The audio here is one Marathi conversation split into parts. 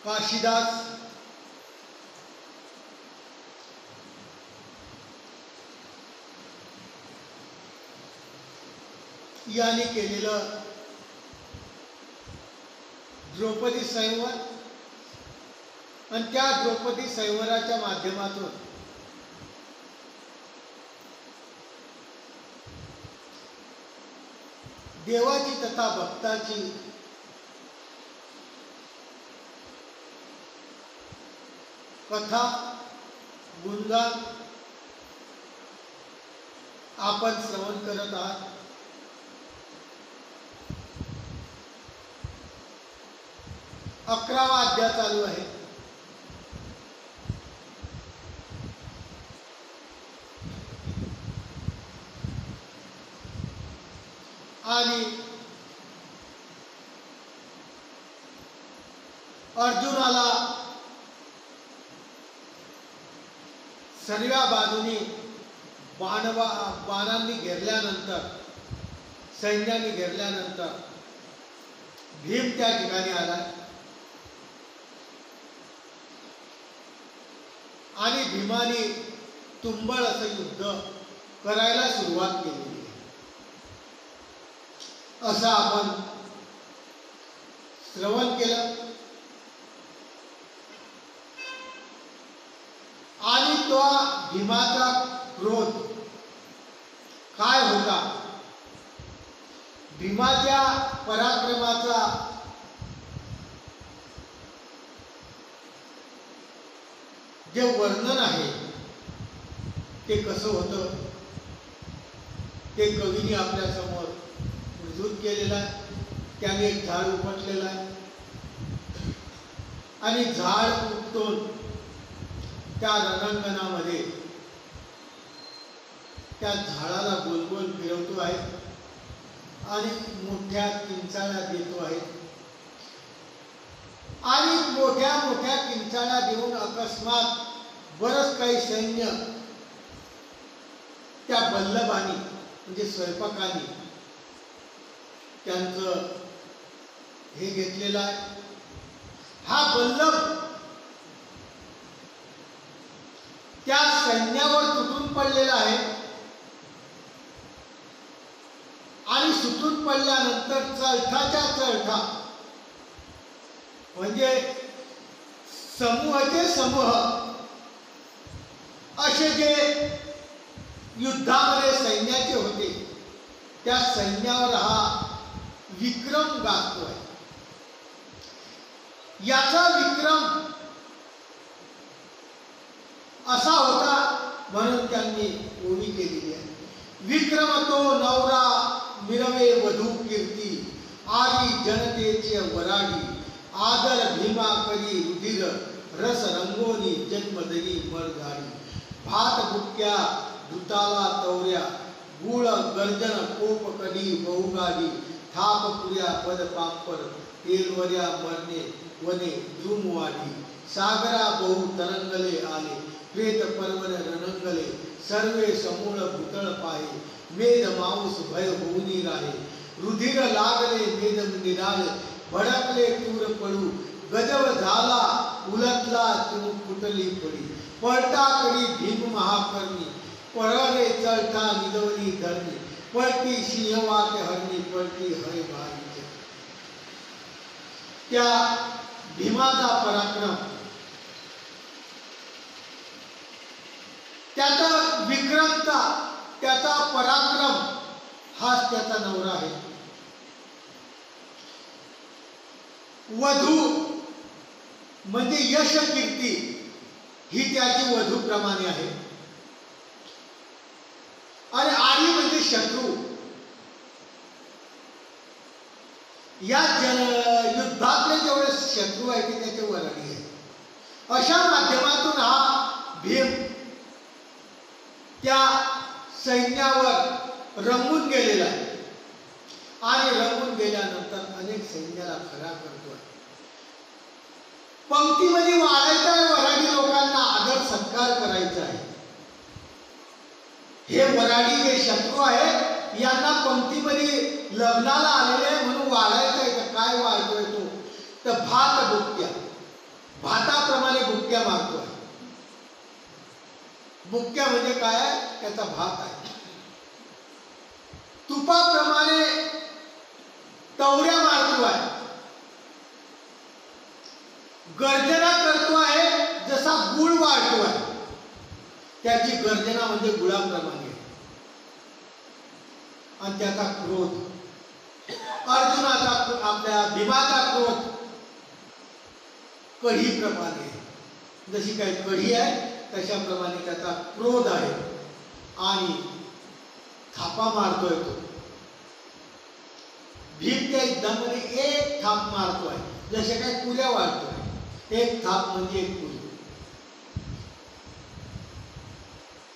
काशीदास यांनी केलेलं द्रौपदी संवर आणि त्या द्रौपदी संवराच्या माध्यमातून देवाची तथा भक्ताची कथा गुणगान आपण श्रवण करत आहात। 11वा अध्याय चालू आहे। आणि अर्जुनाला सर्व बाजूनी बाणांनी घेरल्यानंतर सैन्याने घेरल्यानंतर भीम त्या ठिकाणी आला आणि भीमाने तुंबळ असं युद्ध करायला सुरुवात केली असं आपण श्रवण केलं। आणि तो भीमाचा क्रोध काय होता, भीमाच्या पराक्रमाचा जे वर्णन आहे ते कसं होतं ते कवीने आपल्या समोर प्रस्तुत केलेलं आहे। त्याने एक झाड उपटलेलं आहे आणि झाड उपटून त्या रणांगणामध्ये त्या झाडाला गोल गोल फिरवतो आहे आणि मोठ्या किंचाळ्या देतो आहे आणि मोठ्या मोठ्या किंचाळ्या देऊन अकस्मात बरंच काही सैन्य त्या बल्लभानी म्हणजे स्वयंपाकानी त्यांचं हे घेतलेलं आहे। हा बल्लभ त्या सैन्यावर तुटून पडलेला आहे आणि सुटून पडल्यानंतर चलठाच्या चलठा म्हणजे समूहाचे समूह असे जे युद्धामध्ये सैन्याचे होते त्या सैन्यावर हा विक्रम गाजतो आहे। याचा विक्रम असा होता म्हणून त्यांनी ओवी केलेली आहे। विक्रमतो नवरा मिरवे वधू कीर्ती आदी जनतेचे वराडी आदर भीमा करी रुधिर रस रंगोनी जन्मदरी मरघाडी भात बुक्या दुताला तवऱ्या गुळ गर्जन कोप कडी बहुगाडी थाप पुऱ्या पद पापर तेलवऱ्या मरणे वने द्रुमवाडी सागरा बहु तरंगले आले प्रेत पर्वण रणंगले सर्वे समूळ भूतळ पाहे मेद माऊस भय होऊनी राहे रुधिर लागले मेद निराळे भडकले तूर पडू गजव झाला उलटला तू फुटली पडी पळता करी भीम महाकर्णी पळरे चलता निदवली धरणी पळती सिंहवात हरणी पळती हरे भाई। त्या भीमाचा पराक्रम त्याचा विक्रमता त्याचा पराक्रम हाच त्याचा नवरा आहे। वधू म्हणजे यश कीर्ती ही त्याची वधू प्रमाणे आहे आणि आरी म्हणजे शत्रू। या युद्धातले जेवढे शत्रू आहेत ते त्याचे वराडी आहे। अशा माध्यमातून हा भीम त्या सैन्यावर रंगून गेलेला आहे आणि रंगून गेल्यानंतर अनेक सैन्याला खरा करतोय। पंक्तीमध्ये वाढायचा आहे, वराडी लोकांना आदर सत्कार करायचा आहे। हे वराडी जे शत्रू आहेत यांना पंक्तीमध्ये लग्नाला आलेले म्हणून वाढायचं आहे। काय वाढतोय तो तर भात बुक्या मारतोय. बुक्क्या म्हणजे काय आहे? त्याचा भात आहे. तुपाप्रमाणे तवड्या मारतोय, गर्जना करतोय, जसा गुळ वाढतोय. त्याची गर्जना म्हणजे गुळाप्रमाणे. आणि त्याचा क्रोध, अर्जुनाचा, आपल्या भीमाचा क्रोध कढीप्रमाणे. जशी काही कढी आहे तशाप्रमाणे त्याचा क्रोध आहे. आणि थापा मारतोय तो. भीम त्या युद्धामध्ये एक थाप मारतोय, जसे काही पुऱ्या वाढतोय. एक थाप म्हणजे एक पुरी.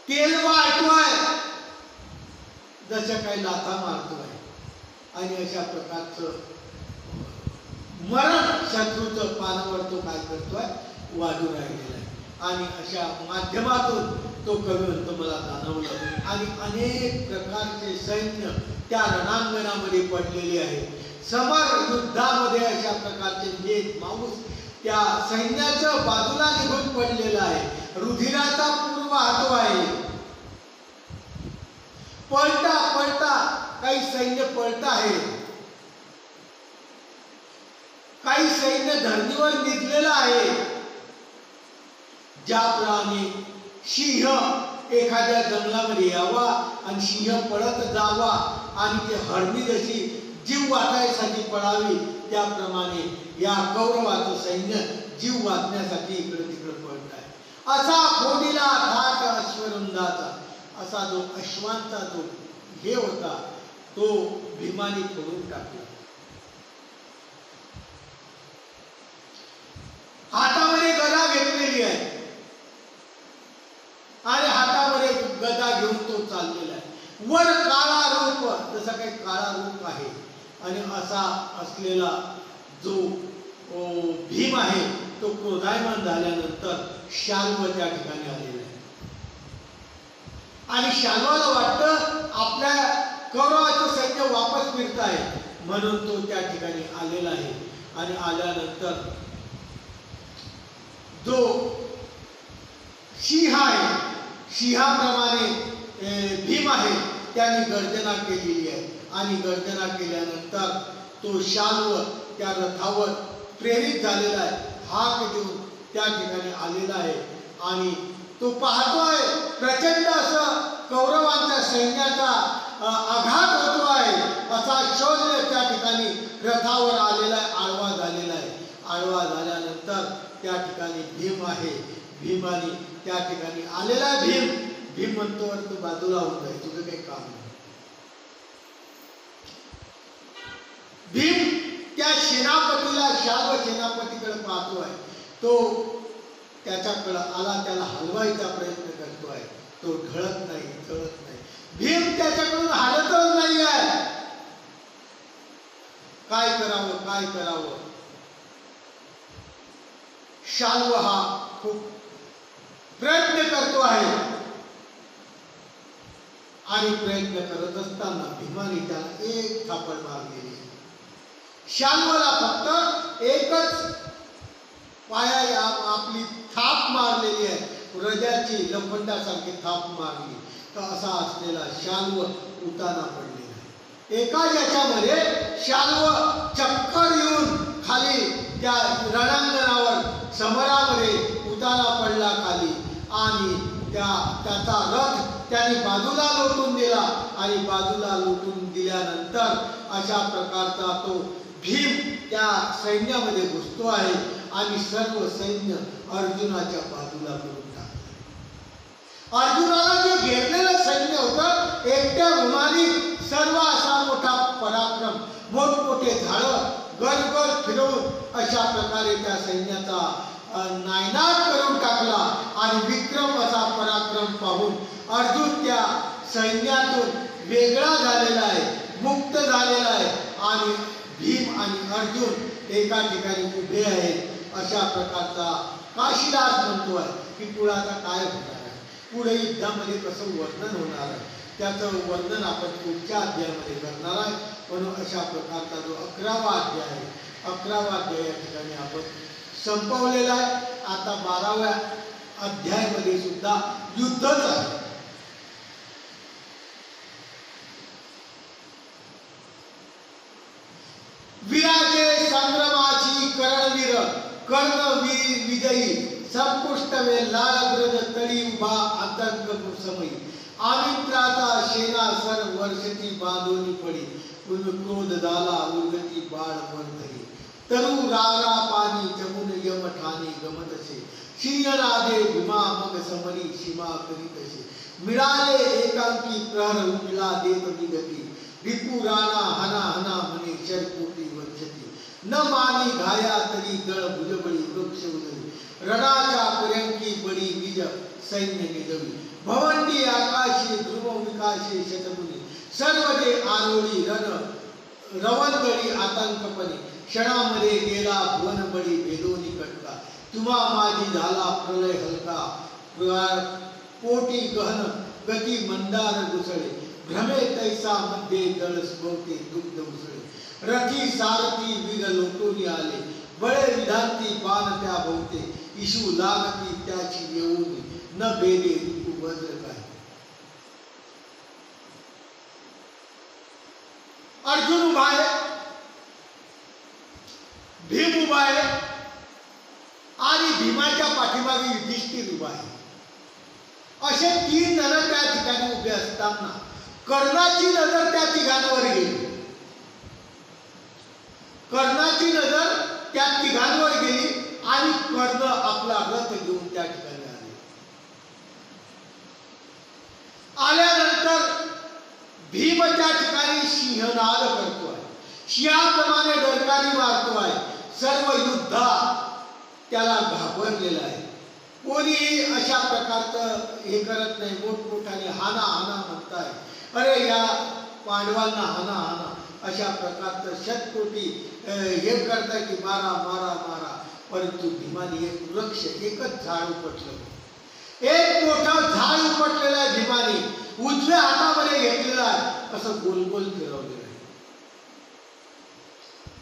तेल वाढतोय, जशा काही लाथा मारतोय. आणि अशा प्रकारचं मरण शत्रूचं पानावर तो काय करतोय? वाढू राहिलेला आहे. आणि अशा माध्यमातून तो कविवंत मला जाणवलं. आणि अनेक प्रकारचे सैन्य त्या रणांगणामध्ये पडलेले आहे. समर युद्धामध्ये अशा प्रकारचे नेत माऊस त्या सैन्याचं बाजूला निघून पडलेला आहे. रुधिराचा पूर वाहतो आहे. पळता पळता काही सैन्य पळत आहे, काही सैन्य धरणीवर निघलेलं आहे. ज्याप्रमाणे सिंह एखाद्या जंगलामध्ये यावा आणि सिंह पळत जावा आणि ते हरणी जशी जीव वाचण्यासाठी पळावी, त्याप्रमाणे या कौरवाचं सैन्य जीव वाचण्यासाठी इकडे तिकडे पळत आहे. असा फोडीला थाट अश्वरुंदाचा, असा जो अश्वांचा जो हे होता तो भीमाने फोडून टाकला. हातामध्ये गदा घेतलेली आहे आणि हातामध्ये गदा घेऊन तो चाललेला आहे. वर काळा रूप, जसा काही काळा रूप आहे. आणि असा असलेला जो भीम आहे तो क्रोधायमान झाल्यानंतर शाल्व त्या ठिकाणी आलेला आहे. आणि शाल्वाला वाटतं आपल्या कौरवाचं सैन्य वापस फिरत आहे, म्हणून तो त्या ठिकाणी आलेला आहे. आणि आल्यानंतर जो सिंह आहे, सिंहाप्रमाणे भीम आहे, त्याने गर्जना केलेली आहे. आणि गर्जना केल्यानंतर तो शाल्व त्या रथावर प्रेरित झालेला आहे, हाक देऊन त्या ठिकाणी आलेला आहे. आणि तो पाहतोय प्रचंड असं कौरवांच्या सैन्याचा आघात होतो आहे. असा शौर्य त्या ठिकाणी रथावर आलेला आहे, आडवा झालेला आहे. आडवा झाल्यानंतर त्या ठिकाणी भीम आहे. भीमाने त्या ठिकाणी आलेला भीम म्हणतो, तू बाजूला होत आहे, तुझं काही काम नाही. भीम त्या सेनापतीला, शाल्व सेनापतीकडे पाहतोय. तो त्याच्याकडे आला, त्याला हलवायचा प्रयत्न करतोय. तो ढळत नाही, ढळत नाही. भीम त्याच्याकडून हालतच नाही आहे. काय करावं, काय करावं. शाल्व हा खूप प्रयत्न करतो आहे. आणि प्रयत्न करत असताना भीमाने त्याला एक थापड मारलेली. शाल्वाला फक्त एकच पाया आपली थाप मारलेली आहे, रजाची लंबंडासारखी थाप मारली. तर असा असलेला शाल्व उताना पडलेला आहे. एका याच्यामध्ये शाल्व चक्कर येऊन खाली त्या रणांगणावर समरामध्ये उताना पडला खाली. आणि त्याचा रथ त्याने बाजूला लोटून दिला. आणि बाजूला लोटून दिल्यानंतर अशा प्रकारचा तो भीम त्या सैन्यामध्ये घुसतो आहे. आणि सर्व सैन्य अर्जुनाच्या बाजूला करून टाकलं. अर्जुनाला जे घेरलेलं सैन्य होतं, एकट्या भीमाने सर्व असा मोठा पराक्रम, मोठमोठे झाडं गरगर फिरवून अशा प्रकारे त्या सैन्याचा नायनाट करून टाकला. आणि विक्रम असा पराक्रम पाहून अर्जुन त्या सैन्यातून वेगळा झालेला आहे, मुक्त झालेला आहे. आणि भीम आणि अर्जुन एका ठिकाणी उभे आहेत. अशा प्रकारचा काशीदास म्हणतोय की पुढे आता काय होणार आहे, पुढे युद्धामध्ये कसं वर्णन होणार आहे, त्याचं वर्णन आपण पुढच्या अध्यायामध्ये करणार आहे. म्हणून अशा प्रकारचा जो 11वा अध्याय आहे, 11वा अध्याय या ठिकाणी आपण संपवलेला आहे. आता 12व्या अध्यायामध्ये सुद्धा युद्धच आहे. विराजे संग्रमाची करणवीर कर्ण विजयी संपुष्टवे लालग्रज तळी उभा आतंक समयी आमित्राचा सेना सर वर्षती बांधोनी पडी क्रोध झाला उर्गती बाळ वर्धरी तरु रारा पाणी जमुन यम ठाणी गमतसे सिंहनादे भीमा मग समरी सीमा करीतसे मिळाले एकांकी प्रहर उठला देत निगती रिपू राणा हना हना म्हणे शरकोटी वर्षती न मानी घाया तरी दळ भुजबळी वृक्ष उजळी रणाच्या पर्यंकी बळी बीज सैन्य निजवी भवंडी आकाशी ध्रुव विकाशी शतमुनी सर्वदे आरोळी रवंदळी आतंकपणे क्षणामध्ये गेला भुवनबळी भेदोनी कटका तुम्हा माझी झाला प्रलय हलका पोटी गहन गती मंदार घुसळे भ्रमे तैसा मध्ये दळ स्फोटे दुग्ध उसळे रथी सारथी वीर लोटोनी आले बळे विधांती बाण त्या भोवते इशू लागती त्याची येऊन न बेले ऋतू वज्र काय. अर्जुन उभा आहे, भीम उभा आहे आणि भीमाच्या पाठीमागे युधिष्ठिर उभा आहे. असे 3 जण त्या ठिकाणी उभे असताना कर्णाची नजर त्या तिघांवर गेली. कर्णाची नजर त्या तिघांवर गेली आणि कर्ण आपला रथ घेऊन त्या ठिकाणी आले. आल्यानंतर भीम त्या ठिकाणी सिंहनाद करतोय, सिंहाप्रमाणे डरकाळी मारतोय. सर्व युद्धा त्याला घाबरलेला आहे. कोणी अशा प्रकारचं हे करत नाही. मोठमोठ्याने हाना हाना म्हणताय, अरे या पांडवांना हाना हाना अशा प्रकारचं शतकोटी हे करताय की मारा मारा मारा. परंतु भीमाने एक वृक्ष एकच झाड उपटलं. एक मोठं झाड उपटलेलं आहे. भीमाने उजव्या हातामध्ये घेतलेलं आहे, असं गोल गोल फिरवलेलं आहे.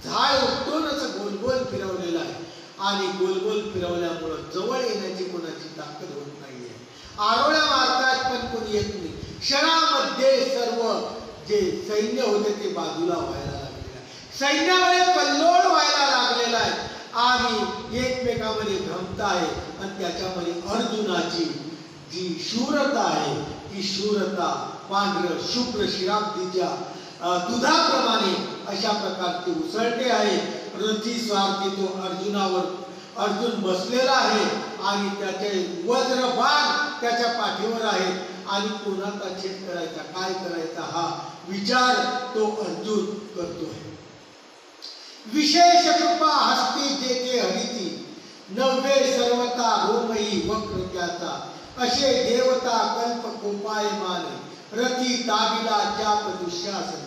झाड उपटून असं गोल गोल फिरवलेलं आहे आणि गोल गोल फिरवल्यामुळं जवळ येण्याची कोणाची ताकद होत नाहीये. आरोळ्या मारतात पण कोणी येत नाही. क्षणामध्ये सर्व जे सैन्य होते ते बाजूला व्हायला लागलेलं आहे. सैन्यामध्ये कल्लोळ व्हायला लागलेला आहे आणि एकमेकांमध्ये भ्रमता आहे. आणि त्याच्यामध्ये अर्जुनाची जी शूरता आहे ती शूरता पांढर शुभ्र शिराब्दीच्या दुधाप्रमाणे अशा प्रकारचे उसळते आहे. रथी स्वार्थी तो अर्जुन बसलेला आहे आणि त्याचे वज्र बाण त्याच्या पाठीवर आहे आणि कोणाचा छेद करायचा काय करायचा हा विचार तो अर्जुन करतोय. विशेष कृपा हस्ती जेथे हरिती नव्हे सर्वता रोमही वक्र त्याचा असे देवता कल्प कोपाय माने रथी ताबिला चाप दुःशासन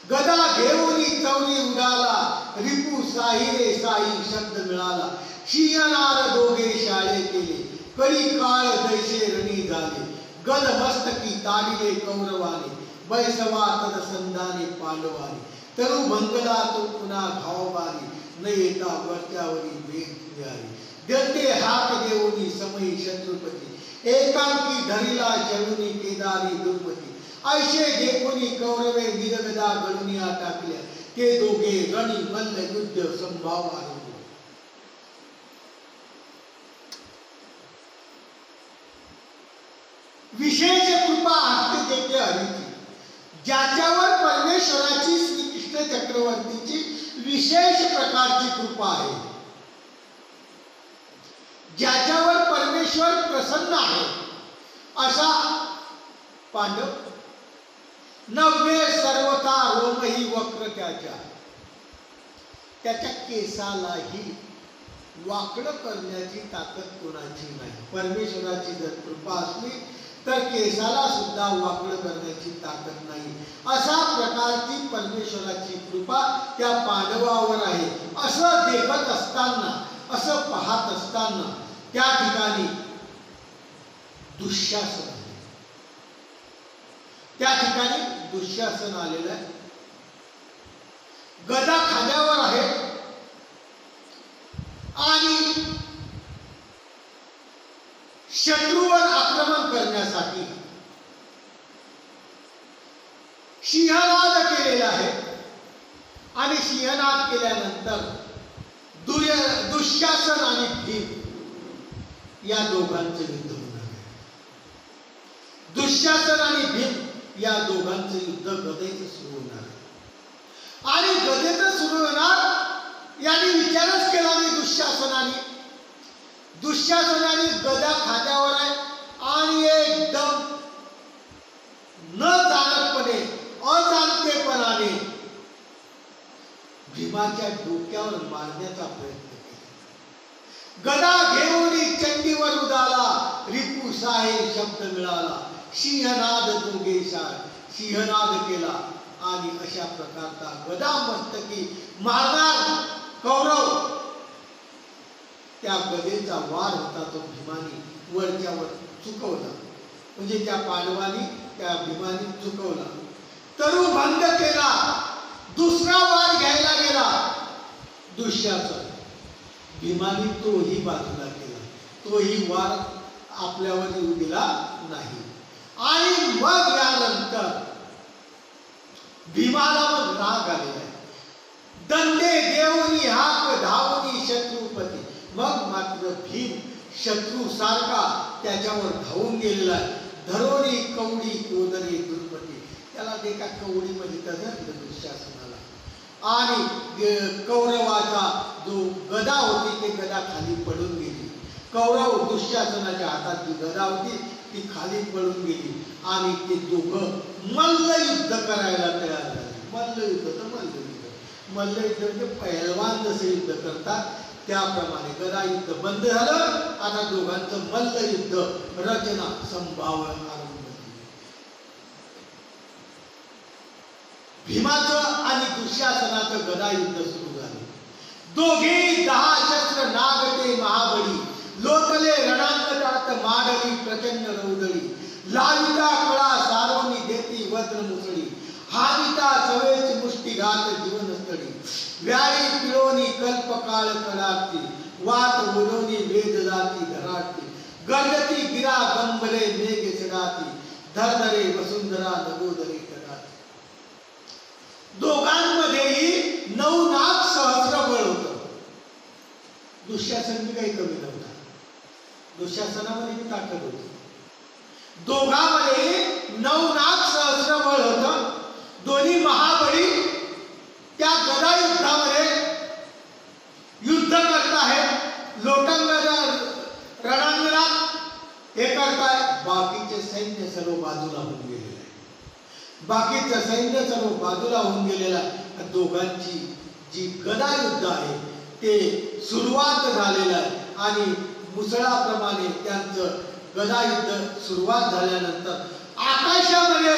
गदा घेऊनी चौरी उडाला रिपू साही रे साई शब्द मिळाला शियनार दोघे शाळे केले कळी काळ दैसे रणी झाले गद मस्तकी ताडिले कौरवाने बैसवा तद संधाने पांडवाने तरु मंगला तो पुन्हा घावबारी न येता वरत्यावरी वेग मिळाली दंडे हाक देऊनी समयी शत्रुपती एकांकी धरिला शरुनी केदारी दुर्मती ऐशे देखोनी कौरवे निरगदा गळुनिया टाकल्या ते दोघे रणी मल्ल युद्ध संभाव आरंभ. विशेष कृपा हस्ते जेथे हरिती ज्याच्यावर परमेश्वराची श्रीकृष्ण चक्रवर्तीची विशेष प्रकारची कृपा आहे, ज्याच्यावर परमेश्वर प्रसन्न आहे असा पांडव नव्हे सर्वता रोमही वक्र त्याच्या केसालाही वाकड करण्याची ताकद कोणाची नाही. परमेश्वराची जर कृपा असली तर केसाला सुद्धा वाकड करण्याची ताकद नाही. अशा प्रकारची परमेश्वराची कृपा त्या पांडवावर आहे. असं देखत असताना असं पाहत असताना त्या ठिकाणी दुःशासन आलेलं आहे. गदा खांद्यावर आहे आणि शत्रूवर आक्रमण करण्यासाठी सिंहनाद केलेला आहे आणि सिंहनाद केल्यानंतर दुःशासन आणि भीम या दोघांचं युद्ध होणार आहे. दुःशासन आणि भीम या दोघांचं युद्ध गदेचं सुरू होणार आहे आणि गदेचं सुरू होणार याने विचारच केला नाही दुःशासनाने गदा खात्यावर आहे आणि एकदम न जाणतपणे अजाणतेपणाने भीमाच्या डोक्यावर मारण्याचा प्रयत्न केला. गदा घेऊन चंडीवर उडाला, रिपू साहे शब्द मिळाला, सिंहनाद दोघेशा सिंहनाद केला आणि अशा प्रकारचा गदा मस्तकी मारणार कौरव. त्या गदेचा वार होता तो भीमाने वरच्यावर चुकवला, म्हणजे त्या पांडवांनी त्या भीमाने चुकवला, तरु भंग केला. दुसरा वार घ्यायला गेला दुःशासन, भीमाने तोही बाजूला केला, तोही वार आपल्यावर येऊ दिला नाही. आणि मग यानंतर भीमाला मग राग आलेला आहे. दंडे देऊनी हाक धावनी शत्रुपती. मग मात्र भीम शत्रू सारखा त्याच्यावर धावून गेलेला आहे. धरोनी कवडी कोदरे दुर्पती. त्याला एका कवडीमध्ये धरलं दुःशासनाला आणि कौरवाचा जो गदा होती ते गदा खाली पडून गेली. कौरव दुःशासनाच्या हातात जी गदा होती ती खाली पडून गेली आणि ते दोघं मल्ल युद्ध करायला तयार झाले. मल्ल युद्ध तर मल्ल युद्ध म्हणजे पहिलवान जसे युद्ध करतात त्याप्रमाणे गदा युद्ध बंद झालं. आता दोघांचं मल्ल युद्ध रचना संभावना आरंभ झाली. भीमाचं आणि दुःशासनाचं गदा युद्ध सुरू झालं. दोघे 10 शस्त्र नागटे महाबळी, लोटले रणांगणात माडली प्रचंड रौदळी, लाविता कळा सारवणी देती वज्र मुसळी, हाविता सवेच मुष्टिघात जीवनस्थळी, व्याळी पिळोनी कल्पकाळ कलाती, वात बोलोनी वेद जाती धराटी, गर्जती गिरा गंभरे मेघ चढाती, धरधरे वसुंधरा नगोदरे कडाती. दोघांमध्येही 9 लाख सहस्र बळ होतं. दुःशासन काही कमी नव्हता, दुःशासनामध्ये ही ताकद होती. दोघांमध्ये 9 लाख सहस्र बळ होतं. दोन्ही महाबळी त्या गदा युद्धामध्ये युद्ध करतायत. लोटंगणा रणांगणात हे करताय. बाकीचे सैन्य सर्व बाजूला होऊन गेलेलं आहे. बाकीचं सैन्य सर्व बाजूला होऊन गेलेलं आहे. दोघांची जी गदा युद्ध आहे ते सुरुवात झालेलं आहे आणि मुसळाप्रमाणे त्यांचं गदा युद्ध सुरुवात झाल्यानंतर आकाशामध्ये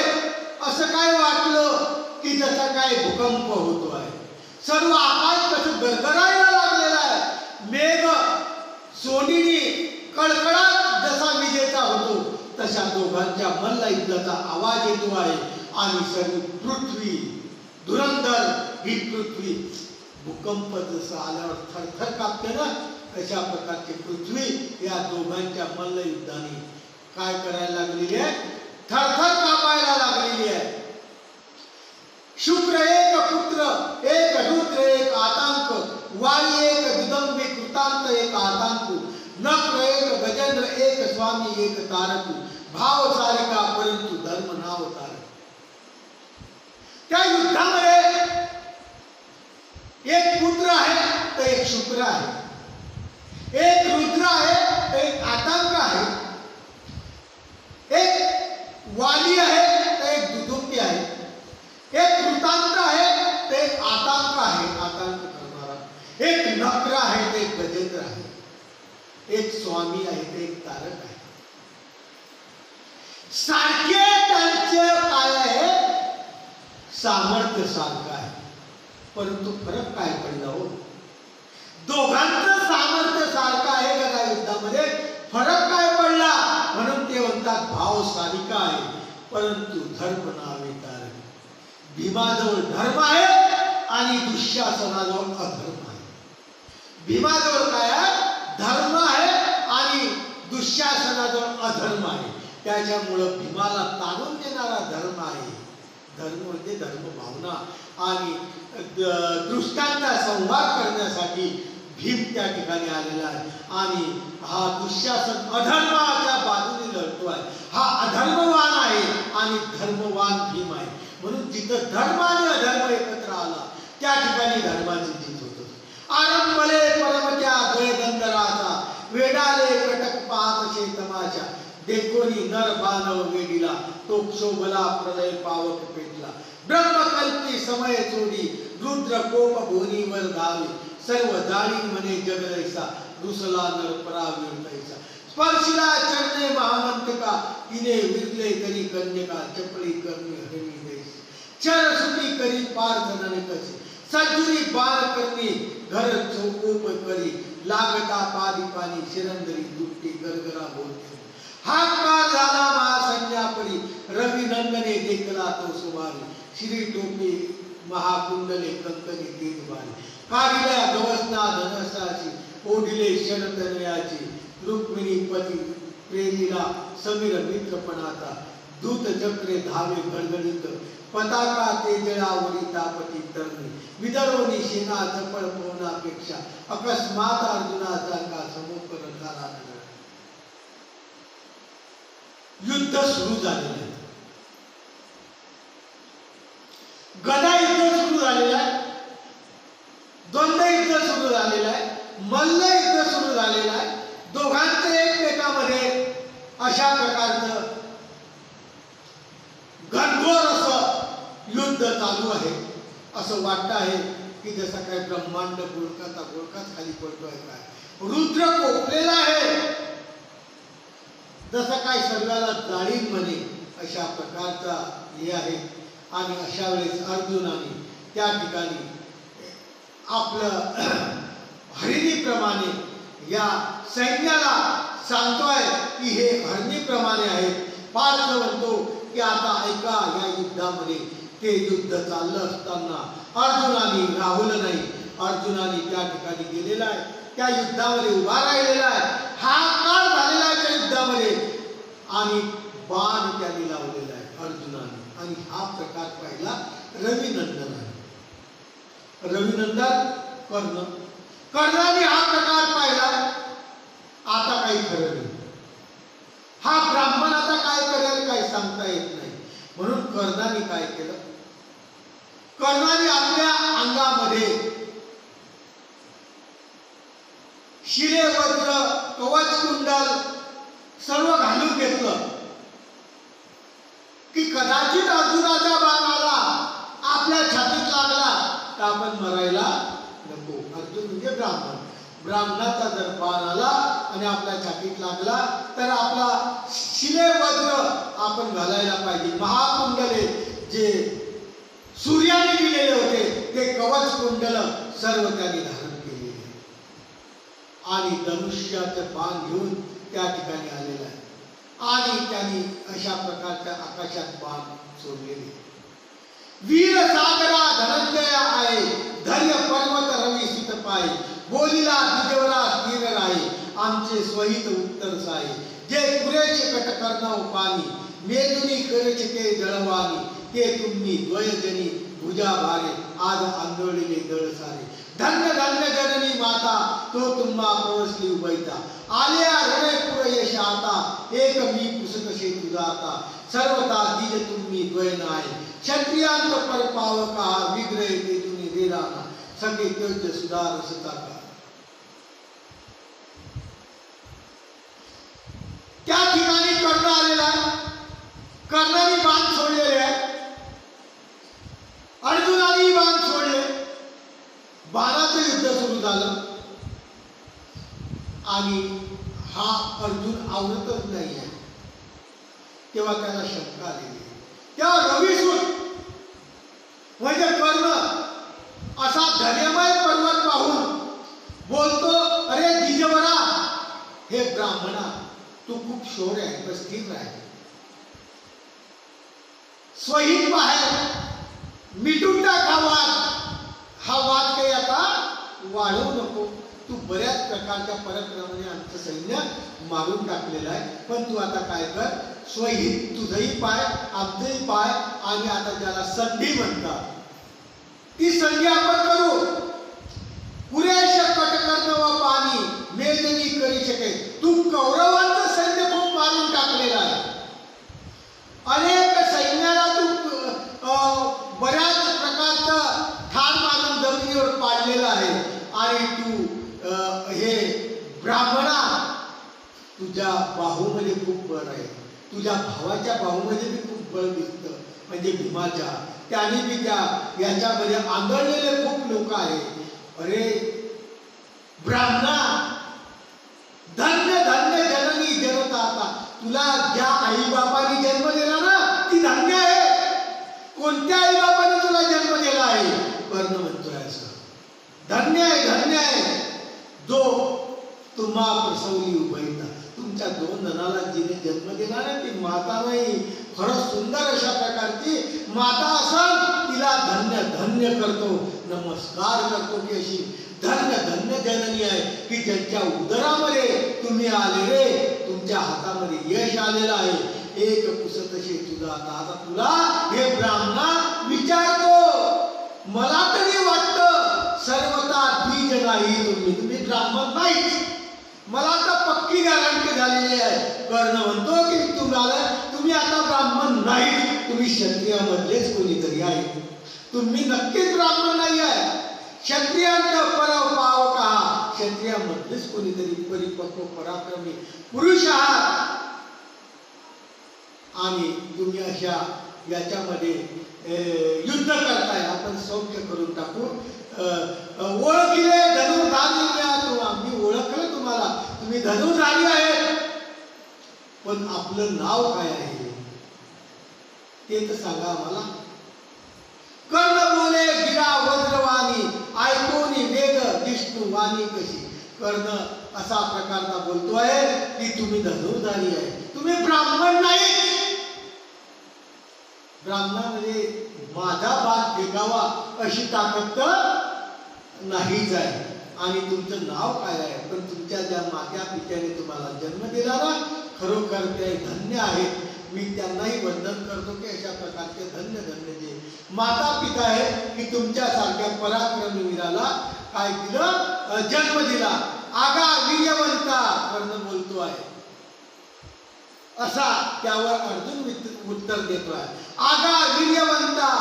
असं काय वाटलं की जसा काय भूकंप होतो आहे. सर्व आकाश कसं गरगरायला लागलेलं आहे. मेघ सोनीने कडकडाट जसा विजेचा होतो तशा दोघांच्या मल्ल युद्धाचा आवाज येतो आहे आणि सर्व पृथ्वी धुरंधर ही पृथ्वी भूकंप जसं आल्यावर थरथर कापते ना तशा प्रकारची पृथ्वी या दोघांच्या मल्ल युद्धाने काय करायला लागलेली आहे, थरथर कापायला लागलेली आहे. शुक्र एक पुत्र एक रुद्र एक आतंक, वाई एक विदंबी कृतांत एक आतंक, नक्र एक गजेंद्र एक स्वामी एक तारक, भाव सारिका परंतु धर्म नाव तारक. त्या युद्धामध्ये एक पुत्र आहे तर एक शुक्र आहे, एक रुद्र आहे तर एक आतंक आहे, एक वाली आहे तर एक दुदुंबी आहे, एक कृतांत आहे तर एक आतंक आहे आतंक करणारा, एक नक्र आहे तर एक गजेंद्र आहे, एक स्वामी आहे तर एक तारक आहे. सारखे त्यांचे काय आहे, सामर्थ्य सारखं आहे, परंतु फरक काय पडला हो. दोघांचं सामर्थ्य सारखं आहे गदा युद्धामध्ये, फरक काय पडला म्हणून ते म्हणतात भाव सारिका आहे परंतु धर्म नावे तारक. भीमाजवळ धर्म आहे आणि दुःशासनाजवळ अधर्म आहे. भीमाजवळ काय आहे, धर्म आहे आणि दुःशासनाजवळ अधर्म आहे, त्याच्यामुळं भीमाला ताणून देणारा धर्म आहे. धर्म म्हणजे धर्मभावना आणि दुष्टांचा संहार करण्यासाठी भीम त्या ठिकाणी आलेला आहे. आणि हा दुःशासन अधर्माच्या बाजूने लढतो आहे. हा अधर्मवान आहे आणि धर्मवान भीम आहे. म्हणून जिथं धर्म आणि अधर्म एकत्र आला त्या ठिकाणी धर्माची जीत होत. आरंभले परमच्या गळगंधराचा, वेडाले कटक पाहतशे तमाशा, देखोनी नर बांधव वेडीला, तो क्षोभला प्रलय पावक पेटला. ब्रह्मकल्पी समय चोडी, रुद्र कोप भोनीवर धावे, सर्व जाळी म्हणे जगदैसा, रुसला नरपरा विरतैसा. स्पर्शिला चरणे महामंतका, तिने विरले करी कन्यका, चपळी करणी हरणी दैस. चरसुती करी पार्थ नरकसी, सज्जुरी बाण करणी घर चौकोप करी, लागता पादी पाणी शिरंदरी दुट्टी गरगरा बोलते. हाकार झाला महासंज्ञापरी, रवी नंदने देखला तो सुमारी, श्री टोपी महाकुंडले कंकणी तेजवारी. काढिल्या गवसना धनसाची, ओढिले शरतनयाची, रुक्मिणी पती प्रेमीला समीर मित्रपणाचा. दूत चक्रे धावे गडगडीत, पताका तेजळावरी तापती तरणी, विदर्वनी सेना चपळ पवनापेक्षा, अकस्मात अर्जुनाचा का समोकर झाला. युद्ध सुरू झालेलं आहे. गदा युद्ध सुरू झालेलं आहे, द्वंद्व युद्ध सुरू झालेलं आहे, मल्ल युद्ध सुरू झालेलं आहे. दोघांचं एकमेकांमध्ये अशा प्रकारचं घनघोर असं युद्ध चालू आहे. असं वाटतं आहे की जसं काय ब्रह्मांड गोळकाच खाली पडतोय, काय रुद्र कोपलेला आहे, जसं काय सर्वाला जाळीन म्हणे, अशा प्रकारचा हे आहे. आणि अशा वेळेस अर्जुनाने त्या ठिकाणी आपलं हरिणीप्रमाणे या सैन्याला सांगतोय की हे हरिणीप्रमाणे आहे. पार्थ म्हणतो की आता ऐका, या युद्धामध्ये ते युद्ध चाललं असताना अर्जुनाने राहुलं नाही. अर्जुनाने त्या ठिकाणी गेलेला आहे, त्या युद्धामध्ये उभा राहिलेला आहे, हाकार झालेला आहे त्या युद्धामध्ये, आणि बाण त्यांनी लावलेला आहे अर्जुनाने. आणि हा प्रकार पाहिला रविनंदन आहे. रविनंदन कर्णाने हा प्रकार पाहिला. आता काही खरं नाही, हा ब्राह्मण आता काय करेल काही सांगता येत नाही. म्हणून कर्णाने काय केलं, कर्णाने आपल्या अंगामध्ये शिले वज्र कवच कुंडल सर्व घालून घेतलं की कदाचित अर्जुनाचा बाण आला, आपल्या छातीत लागला तर आपण मरायला नको. अर्जुन म्हणजे ब्राह्मण, ब्राह्मणाचा जर बाण आला आणि आपल्या छातीत लागला तर आपला शिले वज्र आपण घालायला पाहिजे. महाकुंडले जे सूर्याने दिलेले होते ते कवच कुंडल सर्व त्यांनी धारण केलेले आणि धनुष्याचं बाण घेऊन त्या ठिकाणी आलेला आहे. आणि त्यांनी अशा प्रकारच्या आकाशात बाण सोडलेले. वीर सागरा धनंजय आहे, धैर्य पर्वत रवी सुत पाय, बोलीला द्विजवरा स्थिर राही, आमचे स्वहित उत्तर साई. जे पुरेचे कट करणाव पाणी, मेदुनी करेचे ते जळवानी, ते तुम्ही द्वयजनी भुजा भारे, आज आंदोळलेले दळ सारे. धन्य धन्य जननी माता, तो तुम्हा प्रवसली उभयता, आल्या हृदय पुर यश आता, एक मी पुसकशे तुझा आता. सर्वता दिज तुम्ही द्वयन आहे, क्षत्रियांत पर पावका, विग्रह ते तुम्ही रेराना, सगळे त्योज्य सुधार सताका. त्या ठिकाणी कर्ण आलेला आहे, कर्णाने बाण सोडलेले आहे, अर्जुनाने बाण सोडले, बाणाचं युद्ध सुरू झालं. आणि हा अर्जुन आवडतच नाही आहे. तेव्हा त्याला शंका आलेली. तेव्हा रविसूत म्हणजे कर्ण असा धैर्यमय पर्वत पाहून बोलतो, अरे द्विजवरा, हे ब्राह्मणा, तू खूप शौर्य आहे, तर स्थिर राह, स्वहित बाहेर मिटून टाक हा वाद. हा वाद काही आता वाढवू नको, तू बऱ्याच प्रकारच्या पराक्रमाने आमचं सैन्य मारून टाकलेलं आहे. पण तू आता काय कर, स्वहित तुझंही पाय आमचंही पाय, आणि आता ज्याला संधी म्हणतात ती संधी आपण करू. पुरेशा कटकर्ण व पाणी मेदनी करी शके. तू कौरवांचं सैन्य खूप मारून टाकलेलं आहे. अनेक सैन्याला तू बऱ्याच प्रकारचं ठार मारून जमिनीवर पाडलेलं आहे. आणि तू हे ब्राह्मणा, तुझ्या बाहूमध्ये खूप बळ आहे. तुझ्या भावाच्या बाहूमध्ये बी खूप बळ दिसतं, म्हणजे भीमाच्या. त्याने बी त्या याच्यामध्ये आंधळलेले खूप लोक आहेत. अरे ब्राह्मणा, धन्य धन्य जननी जनता. आता तुला ज्या आई बापाने जन्म दिला ना ती धन्य आहे. कोणत्या आई बापाने तुला जन्म दिला आहे? कर्ण म्हणतोय असं. धन्य आहे, धन्य आहे जो तुम्हा प्रसवली उभयता. तुमच्या दोन जणाला जिने जन्म दिला ना ती माता नाही, खरंच सुंदर अशा प्रकारची माता असन तिला धन्य धन्य करतो, नमस्कार करतो की अशी धन्य धन्य जननी आहे की ज्यांच्या उदरामध्ये तुम्ही आले रे, तुमच्या हातामध्ये यश आलेलं आहे. एक पुसतशी तुझा आता तुला हे ब्राह्मणा विचारतो. मला तरी वाटतं सर्वता द्विज नाही तुम्ही ब्राह्मण नाहीच. मला आता पक्की गॅरंटी झालेली आहे. कर्ण म्हणतो की तुम्ही आता ब्राह्मण नाही, तुम्ही क्षत्रियामधलेच कोणीतरी आहे. तुम्ही नक्कीच ब्राह्मण नाही आहे. क्षत्रियांचा परपावक, क्षत्रियामधलेच कोणीतरी परिपक्व पराक्रमी पुरुष आहात. आणि तुम्ही अशा याच्यामध्ये युद्ध करताय. आपण सौख्य करून टाकू. ओळखले धनुर्धारी, आम्ही ओळखलं तुम्हाला, तुम्ही धनुर्धारी आहेत. पण आपलं नाव काय आहे ते तर सांगा आम्हाला. कर्ण बोले गिरा वज्रवाणी, ऐकोनी वेद विष्णू वाणी कशी. कर्ण असा प्रकारचा बोलतोय की तुम्ही धनुर्धारी आहे, तुम्ही ब्राह्मण नाही. ब्राह्मणामध्ये माझा भाग फेकावा अशी ताकद तर नाहीच आहे. आणि तुमचं नाव काय आहे? पण तुमच्या ज्या मात्या पित्याने तुम्हाला जन्म दिला ना, खरोखर ते धन्य आहेत. मी त्यांनाही वंदन करतो की अशा प्रकारचे धन्य धन्य जे माता पिता आहेत की तुमच्यासारख्या पराक्रमी वीराला काय दिलं, जन्म दिला. आगा वीर्यवंता कर्ण बोलतो आहे असा त्यावर अर्जुन उत्तर देतोय. आगा वीर्यवंता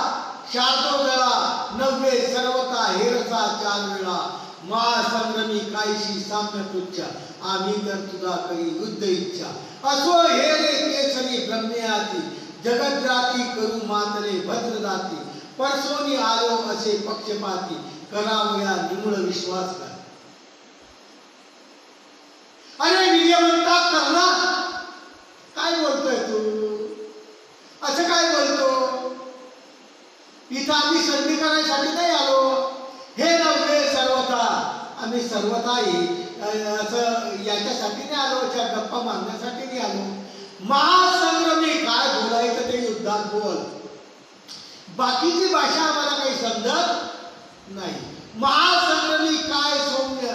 शार्दोदळा नव्हे सर्वता हेरसा चार वेळा. महासंग्रमी कायशी साम्य तुच्छा, आम्ही तर तुझा करी युद्ध इच्छा. असो हे रे केसरी ब्रह्मयाती, जगद्राती करू मातरे भद्र जाती. परसोनी आलो असे पक्षपाती, करावया निमुळ विश्वास कर. अरे वीर्यवंता कर्णा, काय बोलतोय तू? असं काय बोलतो? इथं आम्ही संधी करायसाठी नाही आलो. हे नव्हे सर्वथा, आम्ही सर्वताही असं याच्यासाठी नाही आलो, गप्पा मारण्यासाठी नाही आलो. महासंग्रमी काय बोलायचं ते युद्धात बोल. बाकीची भाषा आम्हाला काही समजत नाही. महासंग्रमी काय सौम्य.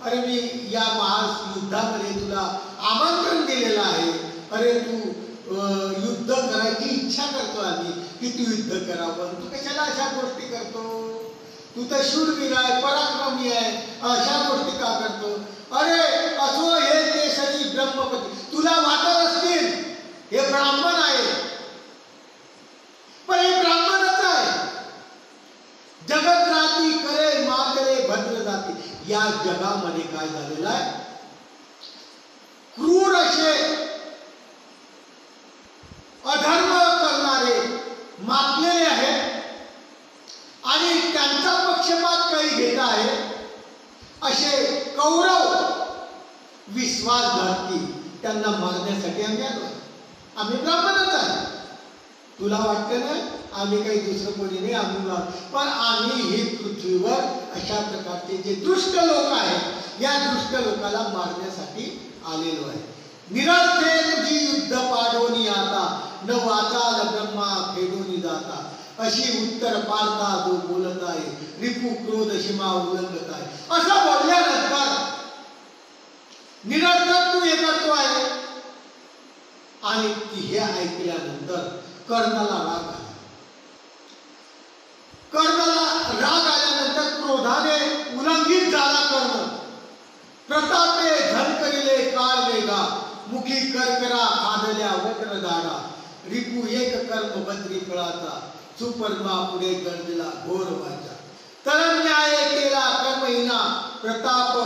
अरे मी या महायुद्धामध्ये तुला आमंत्रण दिलेलं आहे. अरे तू युद्ध करायची इच्छा करतो आम्ही की तू युद्ध करावं. तू कशाला अशा गोष्टी करतो? तू तर शूरवीर आहे, पराक्रमी आहे, अशा गोष्टी का करतो? अरे असो हे केसरी ब्रह्मपती. तुला वाटत असतील हे ब्राह्मण आहे, पण हे ब्राह्मणच आहे. जगद्राती करे मातरे भद्र जाती. या जगामध्ये काय झालेलं आहे, क्रूर असे अधर्म करणारे मातलेले आहेत आणि त्यांचा पक्षपात काही घेत आहे. असे कौरव विश्वासघाती, त्यांना मारण्यासाठी आम्ही आलो. आम्ही ब्राह्मणच आहे. तुला वाटतं ना आम्ही काही दुसरं कोणी नाही, आम्ही पण आम्ही ही पृथ्वीवर अशा प्रकारचे जे दुष्ट लोक आहेत या दुष्ट लोकाला मारण्यासाठी आलेलो आहे. निरर्थे तुझी युद्ध पाडोनी आता, न वाचाल ब्रह्मा फेडोनी जाता. अशी उत्तर पार्था जो बोलत आहे, रिपू क्रोध सीमा उल्लंघत आहे. असं बोलल्यानंतर आणि हे ऐकल्यानंतर कर्णाला राग आला. कर्णाला राग आल्यानंतर क्रोधाने उल्लंघित झाला कर्ण. प्रतापे धन करिले काळ वेगा, मुखी करकरा खादल्या वक्र दाडा. रिपू एक कर्म बद्री फळाचा, सुपरमा पुढे गर्जला घोर वाचा. तरन्याय केला कर्महीना, प्रताप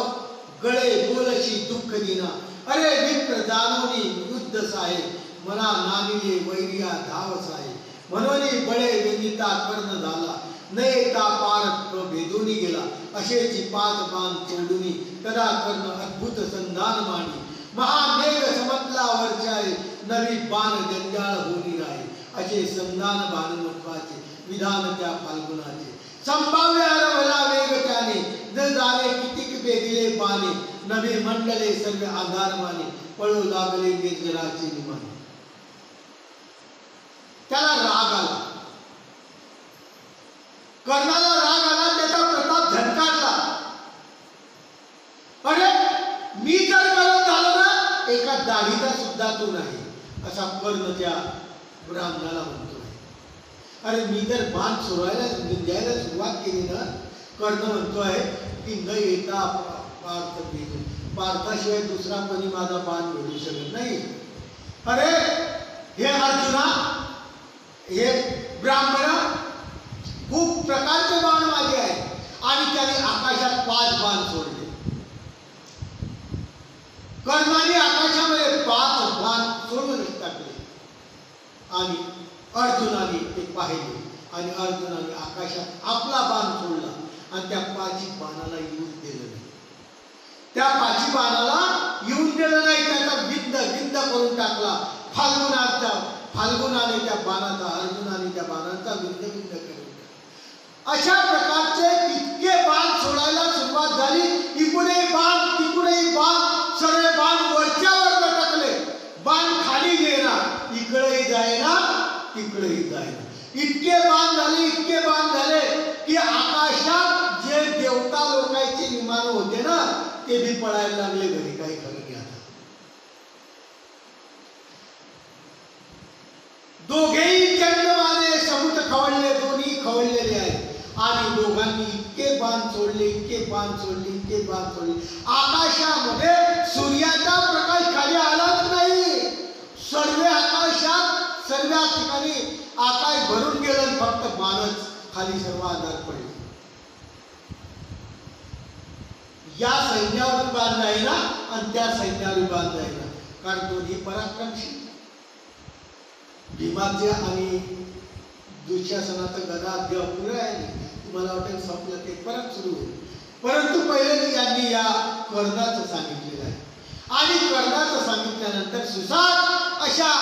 गळे बोलशी दुःख दिना. अरे विप्र जानोनी युद्ध साहे, मना नामिले वैरिया धाव साहे. म्हणून बळे वेदिता कर्ण झाला, न येता पार भेदूनी गेला. अशेची पाच बाण तोडूनी कदा कर्ण अद्भुत संधान मांडी. महामेघ समतला वर्षाए, नवी बाण जंजाळ होनी राहे. असे संधान भानुमत्वाचे विधान त्या फाल्गुनाचे. संभाव्य अरवला वेग त्याने, न जाणे कितीक बेदिले बाणे. नवी मंडले सर्व आधार माने, पळू लागले निर्जराचे विमाने. त्याला राग आला, कर्णाला राग आला. त्याचा प्रताप झटकारला. अरे मी जर करत झालो ना, एका दाढीचा सुद्धा तू नाही, असा कर्ण त्या ब्राह्मणाला म्हणतोय. अरे मी जर बाण सोडायला द्यायला सुरुवात केली ना, कर्ण म्हणतोय की न येता पार्थ भेटू, पार्थाशिवाय दुसरा कोणी माझा बाण भेटू शकत नाही. अरे हे अर्जुना, हे ब्राह्मण, खूप प्रकारचे बाण माझे आहेत आणि त्याने आकाशात 5 बाण सोडले. कर्णाने आकाशामध्ये 5 बाण सोडून टाकले आणि अर्जुनाने ते पाहिले आणि अर्जुनाने आकाशात आपला बाण सोडला आणि त्या 5 बाणाला येऊन दिलं नाही. त्या 5 बाणाला येऊन दिलं नाही. त्याचा विंद करून टाकला. फाल्गुनाने त्या बाणाचा, अर्जुनाने त्या बाणाचा विंद करून टाकला. अशा प्रकारचे कितके बाण सोडायला सुरुवात झाली. इकडे बाण तिकडेही बाण, सगळे बाण वरच्यावर लटकले. बाण खाली गेला, इकडेही जायना तिकडेही जायना. इतके बाण झाले की आकाशात जे देवता लोकांचे विमान होते ना, ते भी पळायला लागले घरी. काही खरं नाही. आता दोघेही चंडमाने समुद्र खवळले, दोन्ही खवळलेले आहेत. आणि दोघांनी इतके बाण सोडले. आकाशामध्ये सूर्याचा प्रकाश खाली आलाच नाही. सर्व आकाशात सर्व ठिकाणी आकाश भरून गेलं, फक्त बाणच खाली सर्व आधार पडले. या सैन्यावर बाण जाईना आणि त्या सैन्यावर बाण जाईना, कारण दोन्ही पराक्रमशील. भीमाचे आणि दुःशासनाचं गदा अद्याप पुरं आहे. तुम्हाला वाटेल संपलं, ते परत सुरू होईल. परंतु पहिले यांनी या कर्णाचं सांगितलेलं आहे आणि कर्णाचं सांगितल्यानंतर सुसाट अशा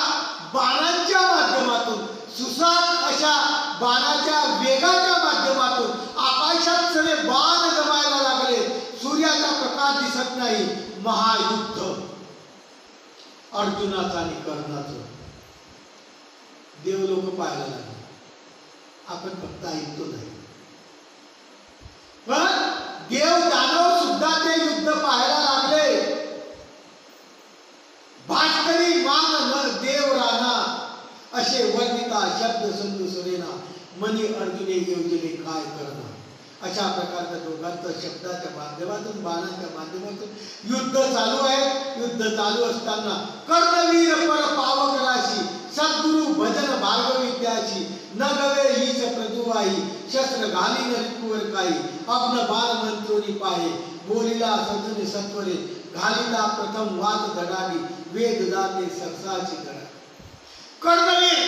बाणांच्या माध्यमातून, सुसाट अशा बाणाच्या वेगाच्या माध्यमातून आकाशात सगळे बाण जमायला लागले. सूर्याचा प्रकाश दिसत नाही. महायुद्ध अर्जुनाचं आणि कर्णाचं देव लोक पाहायला लागले. आपण फक्त ऐकतो नाही, पण देव दानव सुद्धा ते युद्ध पाहायला लागले. भास्करी मान न देव राणा, असे वर्णिता शब्द संधू सुरेना. मनी अर्जुने योजले काय करणार. अशा प्रकारच्या दोघांचं शब्दाच्या माध्यमातून, बाणांच्या माध्यमातून युद्ध चालू आहे. युद्ध चालू असताना कर्णवीर पर पावक राशी, सद्गुरु भजन भार्गवी त्याची. न गवे हीच प्रदुवाई, शस्त्र घाली न रिपुवर काही. अग्न बाण मंत्रोनी पाहे, बोलिला सजने सत्वरे. घालिला प्रथम वात धडाडी, वेद जाते सरसाची धडा. कर्णवीर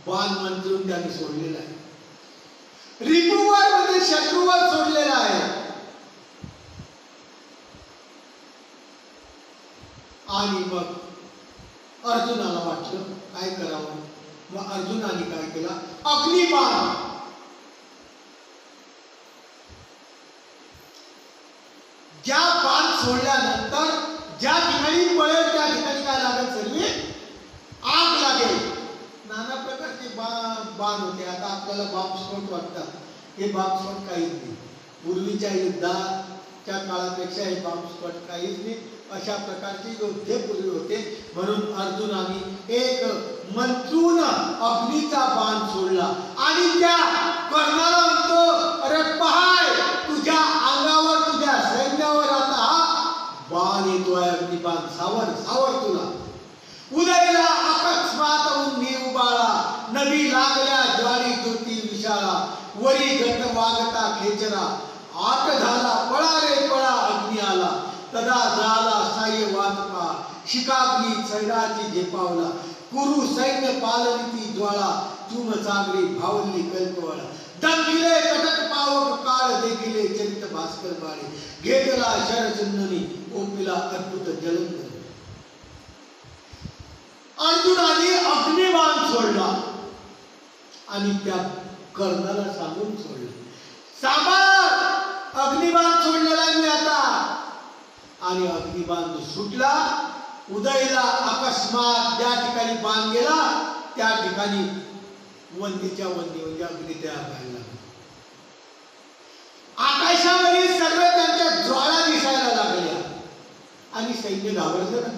बाण मंत्रून त्यांनी सोडलेला आहे. रिपुवर म्हणजे शत्रूवर सोडलेला आहे. आणि मग अर्जुनाला वाटलं काय करावं. मग अर्जुनाने काय केला, अग्निबाण. ज्या बाण सोडल्यानंतर ज्या ठिकाणी पळेल त्या ठिकाणी काय लागेल, सर्व आग लागेल. नाना प्रकारचे बाण होते. आता आपल्याला बॉम्बस्फोट वाटतात, हे बॉम्बस्फोट काहीच नाही. पूर्वीच्या युद्धाच्या काळापेक्षा हे बॉम्बस्फोट काहीच नाही. अशा प्रकारचे योद्धे पूर्वी होते. म्हणून अर्जुनाने एक मंत्रून अग्नीचा बाण सोडला आणि त्या कर्णाला म्हणतो, अरे पहाय, तुझ्या अंगावर, तुझ्या सैन्यावर आता हा बाण येतोय, अग्निबाण, सावर सावर तुला. उदयला अकस्मात उन्ही उबाळा, नदी लागल्या ज्वारी ज्योती विशाळा, वरी गट वागता खेचरा, आट झाला पळा रे पळा अग्नी आला, तदा झाला साह्य वातपा, शिकाग्नी सैराची झेपावला, कुरु सैन्य पालविती ज्वाळा, चूम चांगली भावली कल्पवळा, दंगिले कटक पावक काळ देखिले चरित भास्कर बाळे, घेतला शरचंदनी ओपिला अद्भुत जलंधर. अर्जुनाने अग्निबाण सोडला आणि त्या कर्णाला सांगून सोडलं, सांभाळ, अग्निबाण सोडलेला मी आता. आणि अग्निबाण सुटला. उदयला अकस्मात ज्या ठिकाणी बाण गेला त्या ठिकाणी वंदीच्या वंदी म्हणजे अग्नी तयार व्हायला लागला. आकाशावरील सर्व त्यांच्या ज्वाळा दिसायला लागल्या आणि सैन्य घाबरलं ना.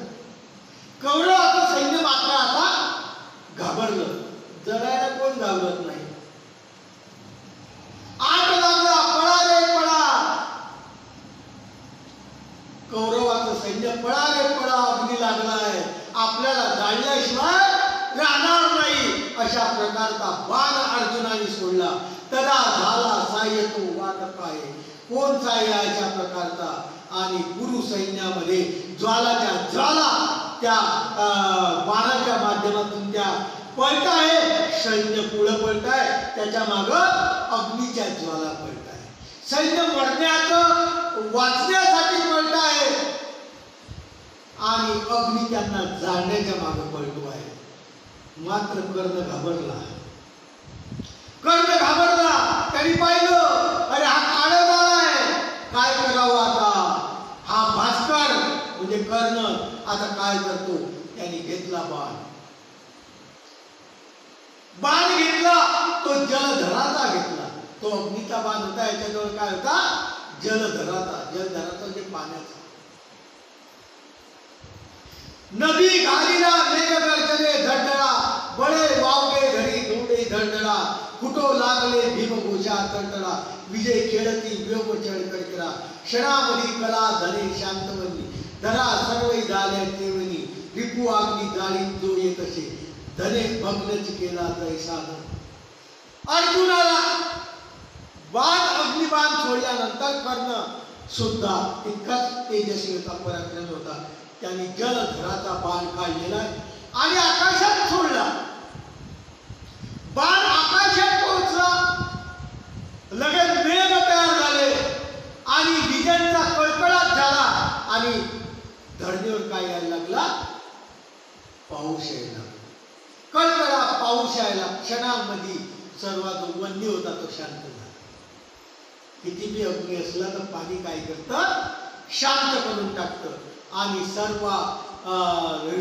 कौरवाचं सैन्य मात्र आता घाबरलं. जगायला कोण घाबरत नाही. आग लागला, पळा रे पळा. कौरवाचं सैन्य पळा रे पळा, अग्नी लागलाय, आपल्याला जाळल्याशिवाय राहणार नाही. अशा प्रकारचा बाण अर्जुनाने सोडला. तदा झाला साह्य तो वाटपाय. कोण साह्य अशा प्रकारचा? आणि गुरु सैन्यामध्ये ज्वालाच्या ज्वाला त्या बाणाच्या माध्यमातून त्या पळत आहे. सैन्य पुढे पळत आहे, त्याच्या माग अग्नीच्या ज्वाला पळत आहे. सैन्य मरण्याचं वाचण्यासाठी पळत आहे आणि अग्नी त्यांना जाळण्याच्या मागे पळतो आहे. मात्र कर्ण घाबरला. कर्ण घाबरला. त्यांनी पाहिलं, अरे हा काळ झालाय, काय करावं आता. हा भास्कर म्हणजे कर्ण आता काय करतो. त्यांनी घेतला बाण. बाण घेतला तो जलधराचा घेतला. तो अग्नीचा बाण होता, याच्याजवळ काय होता, जलधराचा. जलधराचा म्हणजे पाण्याचा. नदी घालीला मेघगर्जने धडधडा, बळे वावगे घरी धोडे धडधडा, कुटो लागले भीमघोषा तडतडा, विजय खेळती व्योम चळकळकरा, क्षणामधी कला धने शांतवनी, धरा सर्वै झाल्या तेवनी, रिपू अग्नी जाळी जो येत असे, धने भग्नच केला तैसा. अर्जुनाला बाण अग्निबाण सोडल्यानंतर कर्ण सुद्धा इतकाच तेजस्वी होता, पराक्रमी होता. त्यांनी जलधराचा बाण काढलेला आणि आकाशात सोडला. बाण आकाशात पोहोचला, लगेच मेघ तयार झाले आणि विजांचा कळकळाट झाला आणि धरणीवर काय यायला लागला, पाऊस यायला. कळकळा पाऊस यायला. क्षणामध्ये सर्व जो वन्य होता तो शांत झाला. किती बी अग्नी असला तर पाणी काय करतं, शांत करून टाकतं. आणि सर्व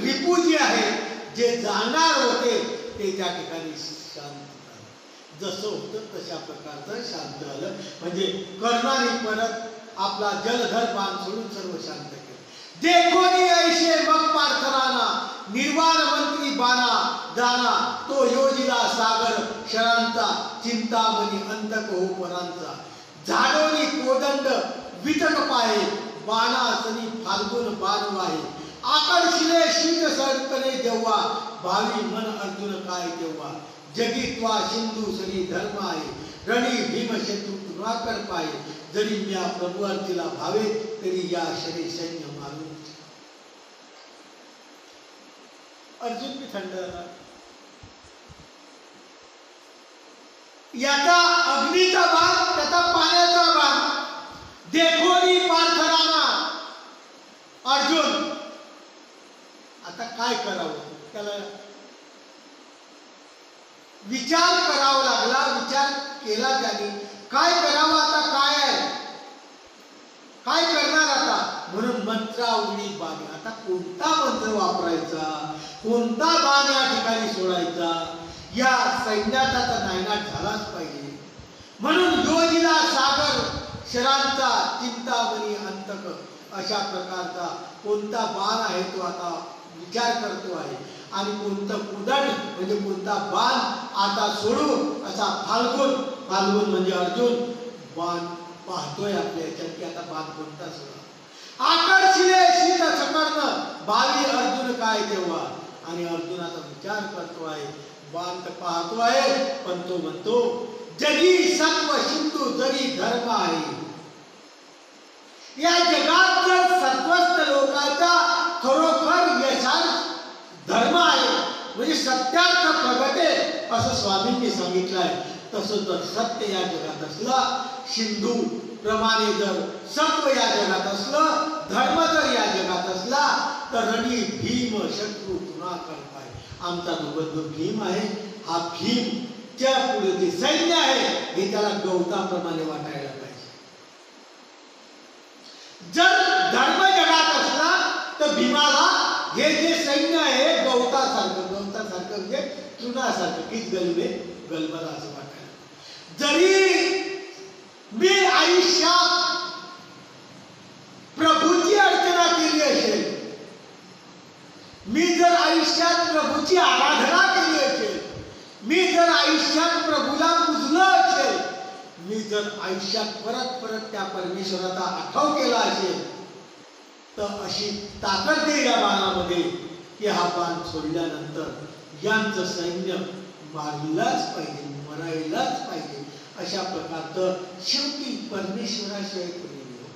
रिपू जे आहे, जे जाणार होते ते त्या ठिकाणी शांत झाले. जसं होतं तशा प्रकारचं शांत झालं. म्हणजे कर्णाने परत आपला जलधर बाण सोडून सर्व शांत केलं. देखोनी ऐशे मग पार्थराना, निर्वाण मंत्री बाणा जाना, तो योजिला सागर शरांचा, चिंतामणी अंतक हो परांचा, झाडोनी कोदंड वितक पाहे, बाणासनी फाल्गुन बाण वाहे, आकर्षिले शीत सडकले जेव्हा, भावी मन अर्जुन काय तेव्हा, जगित्वा सिंधू सरी धर्म आहे, रणी भीम शत्रु तुराकर पाये, जरी म्या प्रभू अर्जुला भावे, तरी या शरी सैन्य मारून. अर्जुन भी थंड झाला. याचा अग्नीचा बाण, त्याचा पाण्याचा बाण. देखोनी पार्थराना. अर्जुन आता काय करावं, त्याला विचार करावा लागला. विचार केला त्याने, काय करावं आता, काय आहे, काय करणार आता. म्हणून मंत्रावळी बाण. आता कोणता मंत्र वापरायचा, कोणता बाण या ठिकाणी सोडायचा, या सैन्याचा तर नायनाट झालाच पाहिजे. म्हणून योजिला सागर शरांचा, चिंतामणी अंतक अशा प्रकारचा कोणता बाण आहे तो आता विचार करतो आहे आणि कोणतं उदड म्हणजे कोणता बाण आता सोडू असा फाल्गुन म्हणजे अर्जुन बाण पाहतोय आपल्या याच्यात की आता बाण कोणता सोडा आकर्षिले शीत सकर्ण भावी अर्जुन काय तेव्हा आणि अर्जुन आता विचार करतो आहे बाण तर पाहतो आहे पण तो म्हणतो जगी सत्व सिंधू जरी धर्म आहे या जगात जर सत्वस्त लोकांचा खरोखर यशार्थ धर्म आहे म्हणजे सत्यार्थ प्रगटे असं स्वामींनी सांगितलं आहे तसं जर सत्य या जगात असलं सिंधू प्रमाणे जर सत्व या जगात असलं धर्म जर या जगात असला तर रणी भीम शत्रू पुन्हा करताय आमचा जो बंधू भीम आहे हा भीमच्या पुढे जे सैन्य आहे हे त्याला गवताप्रमाणे वाटायला पाहिजे जर धर्म जगात असला तर भीमाला हे जे सैन्य आहे गवतासारखं म्हणजे तृणासारखं कीच गलबला असं वाटायला जरी मी आयुष्यात प्रभूची अर्चना केली असेल मी जर आयुष्यात प्रभूची आराधना केली असेल मी जर आयुष्यात प्रभूला पूजलं असेल मी जर आयुष्यात परत त्या परमेश्वराचा आठव केला असेल तर अशी ताकद दे या बाणामध्ये की हा बाण सोडल्यानंतर यांचं सैन्य मारलाच पाहिजे मरायलाच पाहिजे अशा प्रकारचं शेवटी परमेश्वराशिवाय कोणी नाही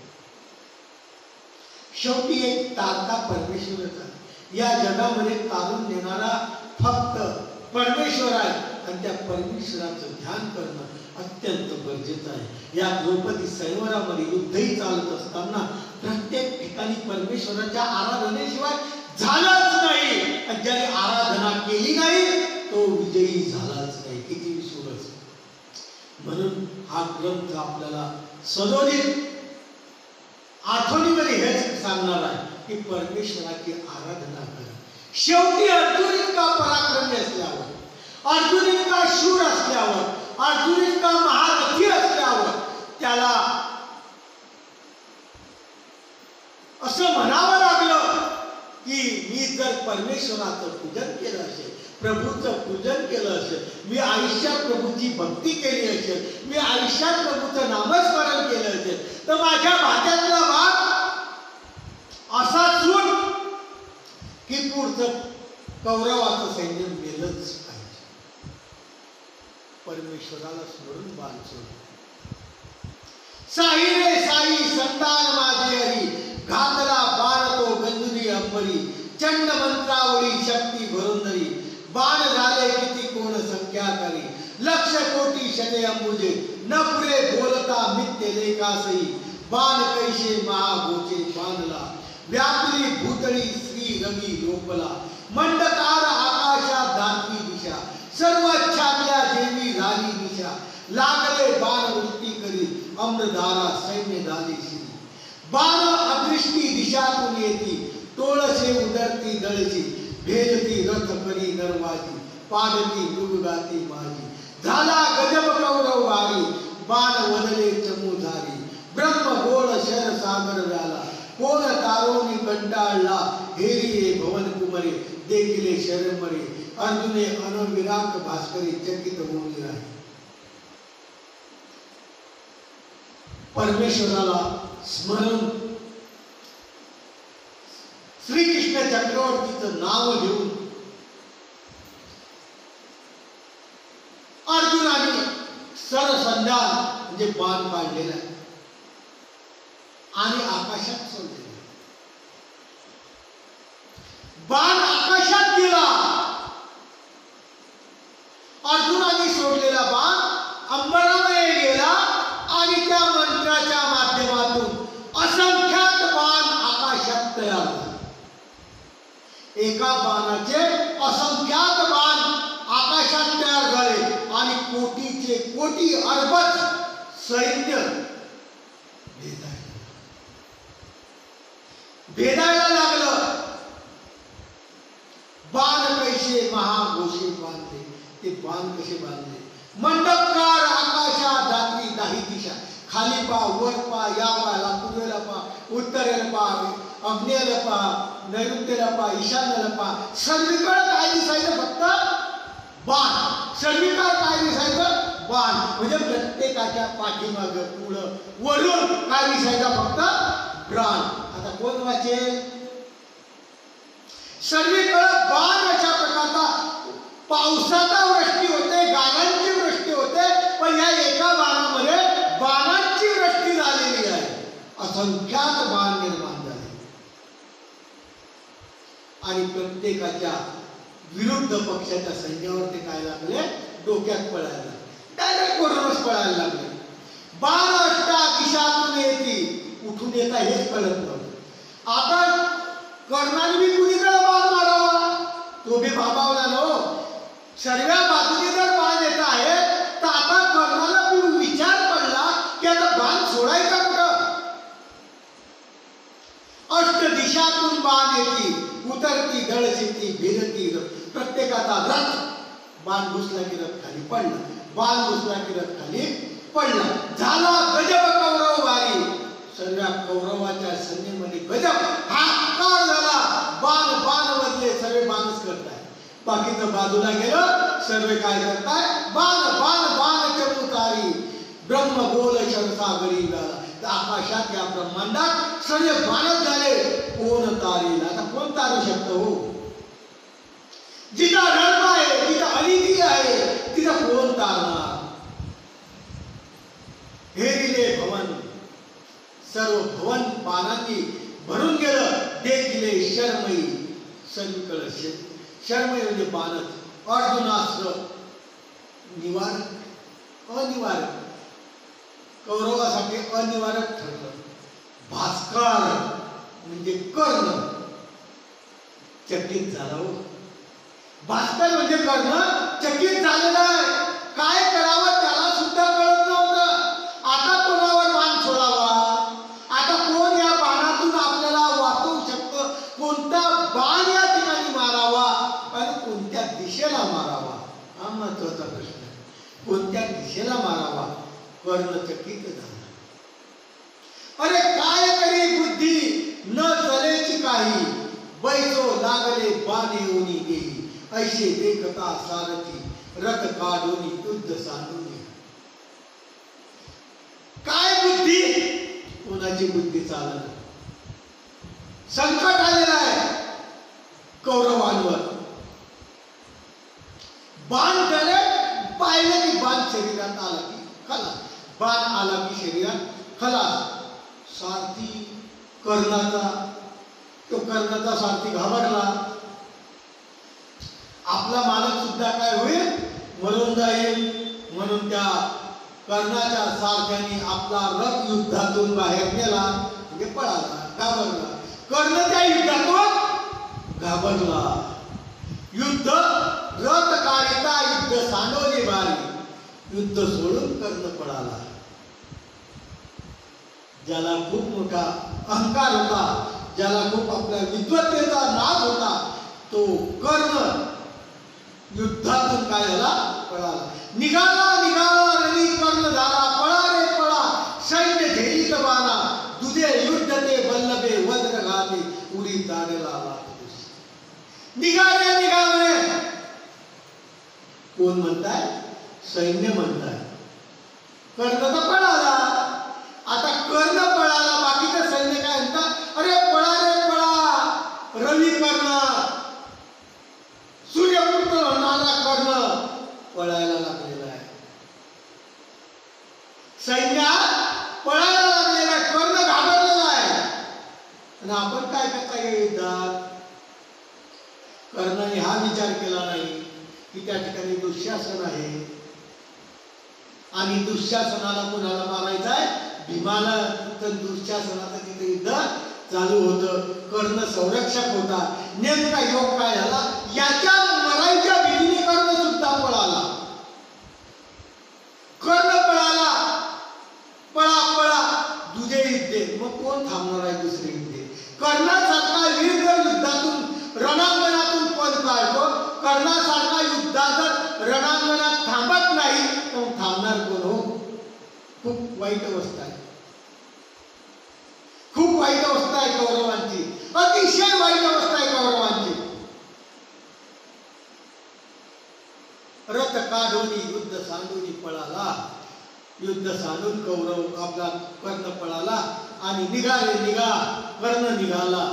शेवटी एक तारका परमेश्वरच आहे या जगामध्ये तारून नेणारा फक्त परमेश्वर आहे आणि त्या परमेश्वराचं ध्यान करणं अत्यंत गरजेचं आहे या द्रौपदी सैनिकांमध्ये युद्धही चालत असताना प्रत्येक ठिकाणी परमेश्वराच्या आराधनेशिवाय झालंच नाही आणि ज्याने आराधना केली नाही तो विजयी झालाच नाही किती विसुरच म्हणून हा ग्रंथ आपल्याला सदोदित आठवणीमध्ये हेच सांगणार आहे की परमेश्वराची आराधना करा शेवटी अर्जुन इतका पराक्रमी असल्यावर अर्जुन इतका शूर असल्यावर अर्जुन इतका महारथी असल्यावर त्याला असं म्हणावं लागलं की मी जर परमेश्वराचं पूजन केलं असेल प्रभूचं पूजन केलं असेल मी आयुष्यात प्रभूची भक्ती केली असेल मी आयुष्यात प्रभूचं नामस्मरण केलं असेल तर माझ्या भात्यातला भाग असा चूट की पुढचं कौरवाचं सैन्य मेलच पाहिजे परमेश्वराला स्मरून बाण सोड साई रे साई संतान माझे हरी घातला बाण तो गंजुनी अंबरी चंड मंत्रावळी शक्ती भरुंदरी बाण झाले किती कोण संख्या करी लक्ष कोटी शते अंबुजे न पुरे बोलता मित्य लेखासई बाण कैसे महागोचे बांधला व्यापली भूतळी श्री रवी लोपला मंडकार आकाशात दाती दिशा सर्व छात्या देवी झाली दिशा लागले बाण वृत्ती करी अम्रधारा सैन्य झाली श्री बाण अदृष्टी दिशातून येती तोळसे उदरती दळची भेदती रथ करी नरवाजी पाडती मृगाती माझी झाला गजब कौरव वारी बाण वदले चमूधारी ब्रह्म गोळ शर सागर व्याला कोण तारोनी कंटाळला हेरिये भवन कुमरे देखिले शरमरे अर्जुने अनविराक भास्करी चकित होऊन राहिले परमेश्वराला स्मरण श्रीकृष्ण चक्रवर्तीचं नाव घेऊन अर्जुनाने सरसंधान म्हणजे बाण काढलेला आहे आणि आकाशात सोडलेला बाण आकाशात गेला अर्जुनाने सोडलेला बाण अंबरामध्ये गेला आणि त्या मंत्राच्या माध्यमातून असंख्यात बाण आकाशात तयार झाले एका बाणाचे असंख्यात बाण आकाशात तयार झाले आणि कोटीचे कोटी अरबज सैन्य भेदायला लागलं बाण कैसे महाघोषे बांधले ते बाण कसे बांधले मंडपकार आकाशात दात्री दाही दिशा खाली पा वर पा या पाला पूर्वेला पा उत्तर उत्तरेला पहा, अग्नेयला पहा, नैऋत्येला पहा, ईशान्येला पहा, सर्वीकडे काय दिसायचं? फक्त बाण. सर्वीकडे काय दिसायचं? बाण. म्हणजे प्रत्येकाच्या पाठीमागं पुढं वरून काय दिसायचं? फक्त प्राण. आता कोण वाचेल? सर्वीकडे बाण अशा प्रकारचा पावसाचा वृष्टी होते, गाणांची वृष्टी होते, पण या एका बाणामध्ये बाणांची वृष्टी झालेली आहे. असंख्यात बाण निर्माण झाले आणि प्रत्येकाच्या विरुद्ध पक्षाच्या सैन्यावर ते काय लागले? डोक्यात पळायला, डायरेक्ट वरूनच पळायला लागले. बाण अष्टा दिशातून येती, उठून येता हेच कळत नव्हतं. आता कर्णाने बी कुणीकडे बाण मारावा? तो बी भाबावला नो. सर्व बाजूने जर बाण येत आहे तर आता कर्णाला विचार पडला की आता बाण सोडायचा कुठं? अष्ट दिशातून बाण येती, उतरती दळशिती भिरती. प्रत्येकाचा रथ, बाण घुसला की रथ खाली पडला, बाण घुसला की रथ खाली पडला. झाला गजब कौरव वारी. सर्व कौरवाच्या सैन्यामध्ये गजब हाकार झाला. बाण बाण बदले, सर्व बाणच करताय. बाकीचं बाजूला गेलं, सर्व काय करताय? बाण बाण बाण चमत्कारी. ब्रह्म गोल शरसागरी झाला. आकाशात या ब्रह्मांडात सर्व बाणच झाले. कोण तारील? आता कोण तारू शकतो? हो, जिथं धर्म आहे, जिथं अनिती आहे, तिथं कोण तारणार? हेरिले भवन, सर्व भवन बाणांनी भरून गेलं. देखिले शर्मई, सर्वीकडे शर्मई म्हणजे बाणच. अर्जुनास्त्र निवारक, अनिवार्य, कौरवासाठी अनिवार्य ठरलं. भास्कर म्हणजे कर्ण चकित झाला. हो, भास्कर म्हणजे कर्ण चकित झालेला आहे. काय करावं त्याला सुद्धा कळत नव्हतं. आता कोणावर बाण सोडावा? आता कोण या बाणातून आपल्याला वाचवू शकतं? कोणता बाण या ठिकाणी मारावा आणि कोणत्या दिशेला मारावा? हा महत्वाचा प्रश्न आहे. कोणत्या दिशेला मारावा? कर्ण चकित झाला. अरे काय करी बुद्धी न चलेची काही, बैसो लागले बाणे ओनी गेली. ऐशे देखता सारथी, रथ काढून युद्ध सांडून. काय बुद्धी? कोणाची बुद्धी चालत? संकट आलेलं आहे कौरवांवर. बाण झाले, पाहिले की बाण शरीरात आला की खलास, बाण आला की शरीरात खलास. सारथी कर्णाचा, तो कर्णाचा सारथी घाबरला. आपला मालक सुद्धा काय होईल? मरून जाईल. म्हणून त्या कर्णाच्या सारथ्याने आपला रथ युद्धातून बाहेर नेला, म्हणजे पळाला, घाबरला. कर्ण त्या युद्धातून घाबरला. युद्ध रथ काढिता युद्ध सांडवली बारी. युद्ध सोडून कर्ण पळाला. ज्याला खूप मोठा अहंकार होता, ज्याला खूप आपल्या विद्वत्तेचा नाद होता, तो कर्ण युद्धातून काय झाला? पळाला. निघाला निघाला रणी कर्ण झाला, पळा रे पळा सैन्य झेलीत बाणा. तुझे युद्ध ते बल्लभे वज्र घाते, उडी तारेला लाग. निघा रे निघा म्हणे. कोण म्हणताय? सैन्य म्हणताय. कर्ण तर पळाला. आता कर्ण पळाला, बाकीचं सैन्य काय म्हणतात? अरे पळा रे पळा, रवी कर्ण, सूर्यपुत्र होणारा कर्ण पळायला लागलेला आहे. सैन्य पळायला लागलेला आहे, कर्ण घाबरलेला आहे. आणि आपण काय करता या युद्धात? कर्णाने हा विचार केला नाही की त्या ठिकाणी दुःशासन आहे आणि दुःशासनाला कोणाला मारायचं आहे? भीमाला. तर दुःशासनाचं तिथे युद्ध चालू होतं. कर्ण संरक्षक होता. नेमका योग काय झाला? याच्या मरायच्या भीतीने कर्ण सुद्धा पळाला. कर्ण पळाला. पळा पळा दुजे युद्धे. मग कोण थांबणार आहे दुसरे युद्धे? कर्णासारखा वीर जर युद्धातून रणांगणातून पद काढतो, कर्णासारखा युद्धात जर रणांगणात थांबत नाही तर थांबणार कोण? हो, खूप वाईट अवस्था आहे. खूप वाईट अवस्था आहे. आहे कौरवांची, अतिशय वाईट अवस्था आहे कौरवांची. रथ काढून युद्ध सांडून पळाला, युद्ध सांडून कौरव आपला कर्ण पळाला आणि निघा कर्ण निघाला.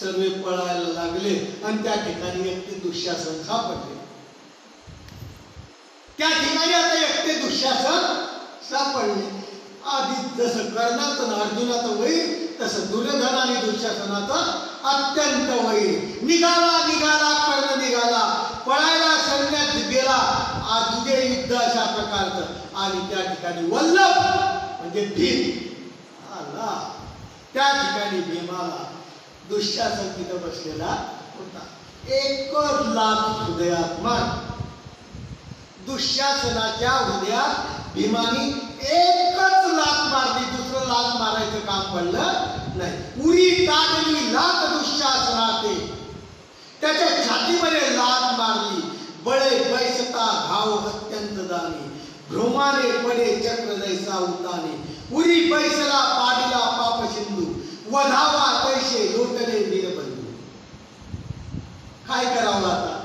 सर्व पळायला लागले आणि त्या ठिकाणी एकटे दुःशासन सापडले. त्या ठिकाणी आता एकटे दुःशासन सापडले. आधी जसं कर्णाचं अर्जुनाचं वैर तसं दुर्योधन आणि दुःशासनाचं अत्यंत वैर. निघाला कर्ण निघाला, पळायला सैन्यात गेला. आज तुझे युद्ध अशा प्रकारचं. आणि त्या ठिकाणी वल्लभ म्हणजे भीम आला. त्या ठिकाणी भीमाला दुःशासन तिथं बसलेला होता. एकच लाथ हृदयात मार. दुःशासनाच्या हृदयात भीमानी एकच लाथ मारली, दुसरं लाथ मारायचं काम पडलं नाही. उरी ताडली लाथ दुःशासनाते, त्याच्या छातीमध्ये लाथ मारली. बळे बैसता घाव अत्यंत दानी, भ्रोमाने पडे चक्र जैसा उताने. उरी बैसला पाडीला पाप सिंधू, वधावा तैसे लोटले वीरबंधू. काय करावं आता?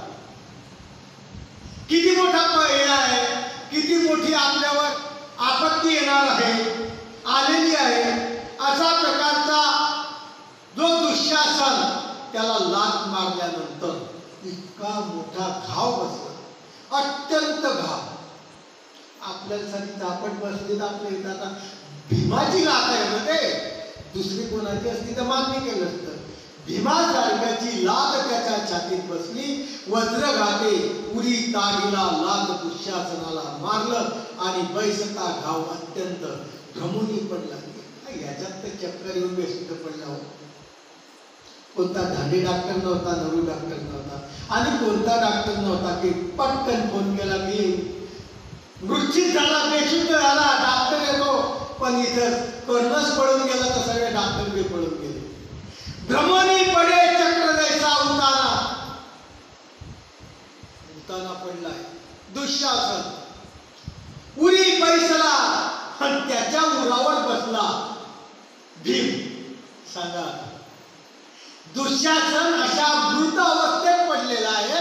किती मोठा हे आहे, किती मोठी आपल्यावर आपत्ती येणार आहे, आलेली आहे. अशा प्रकारचा जो दुःशासन, त्याला लाथ मारल्यानंतर इतका मोठा घाव बसला, अत्यंत घाव. आपल्यासाठी चापट बसली तर आपल्या इथं आता भीमाची लाथ आहे ना, ते दुसरी कोणाची असती तर मान्य केलं असतं. भीमासारख्याची लाथ त्याच्या छातीत बसली. वज्रघाते उरी ताडीला लाथ दुःशासनाला मारलं आणि बैसता घाव अत्यंत भ्रमुनी पडला. याच्यात तर चक्कर येऊन बेसुद्ध पडला हो. कोणता धांडे डॉक्टर नव्हता, नरू डॉक्टर नव्हता आणि कोणता डॉक्टर नव्हता की पटकन फोन केला की मृत्यू झाला, बेशुद्ध झाला, डॉक्टर येतो. पण इथं कर्णच पळून गेला तर सगळे डॉक्टर बी पळून गेले. भ्रमणी पडे चक्र जैसा उताना, उताना पडलाय दुःशासन. उरी बैसला आणि त्याच्या उरावर बसला भीम. सांगा, दुःशासन अशा मृत अवस्थेत पडलेला आहे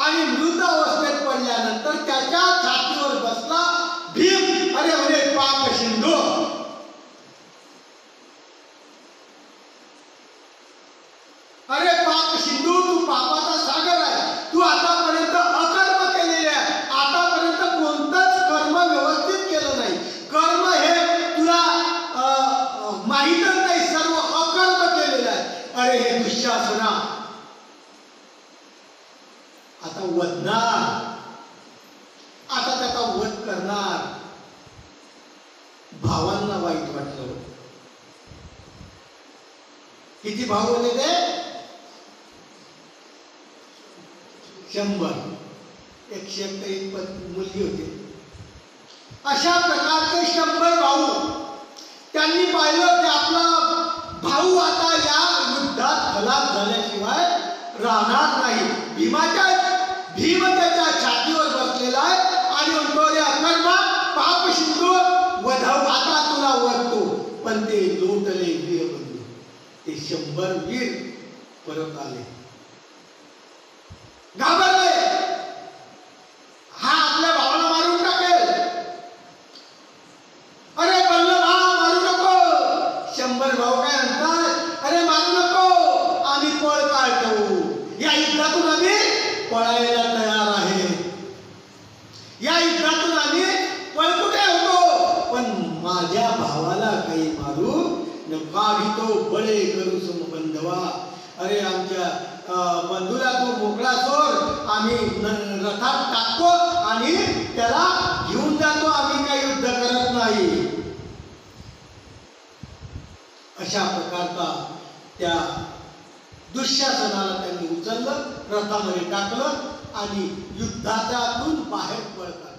आणि मृत अवस्थेत पडल्यानंतर त्याच्या छातीवर बसला भीम. अरे म्हणे पाप सिंधू, अरे पाप सिंधू, तू पापाचा सागर आहे. तू आतापर्यंत अकर्म केलेले आहे, आतापर्यंत कोणतंच कर्म व्यवस्थित केलं नाही. कर्म हे तुला माहीतच नाही, सर्व अकर्म केलेलं आहे. अरे हे दुःशासना आता वधणार, आता त्याचा वध करणार. भावांना वाईट वाटलं. किती भाव होते ते? 100. 101 मुलगी होती. अशा प्रकारचे 100 भाऊ. त्यांनी पाहिलं की आपला भाऊ आता या युद्धात खलास झाल्याशिवाय राहणार नाही. भीम त्याच्या छातीवर बसलेला आहे आणि म्हणतो, रे अकर्मा, पाप सिंधू, वधाव, आता तुला वधतो. पण ते लोटले वीरबंधू. ते 100 वीर परत आले, घाबरले. हा आपल्या भावाला मारून टाकेल. अरे बल्लभा, मारू नको. 100 भाऊ काय म्हणतात, अरे मारू नको, आम्ही पळ काढतो. या युद्धातून आम्ही पळायला तयार आहे. या युद्धातून आम्ही पळकुटे होतो, पण माझ्या भावाला काही मारू नका. बळे करू समबंधवा. अरे आमच्या बंधूला तू मोकळा सोड, आम्ही रथात टाकतो आणि त्याला घेऊन जातो. आम्ही काही युद्ध करत नाही. अशा प्रकारचा त्या दुःशासनाला त्यांनी उचललं, रथामध्ये टाकलं आणि युद्धातून बाहेर पडतात.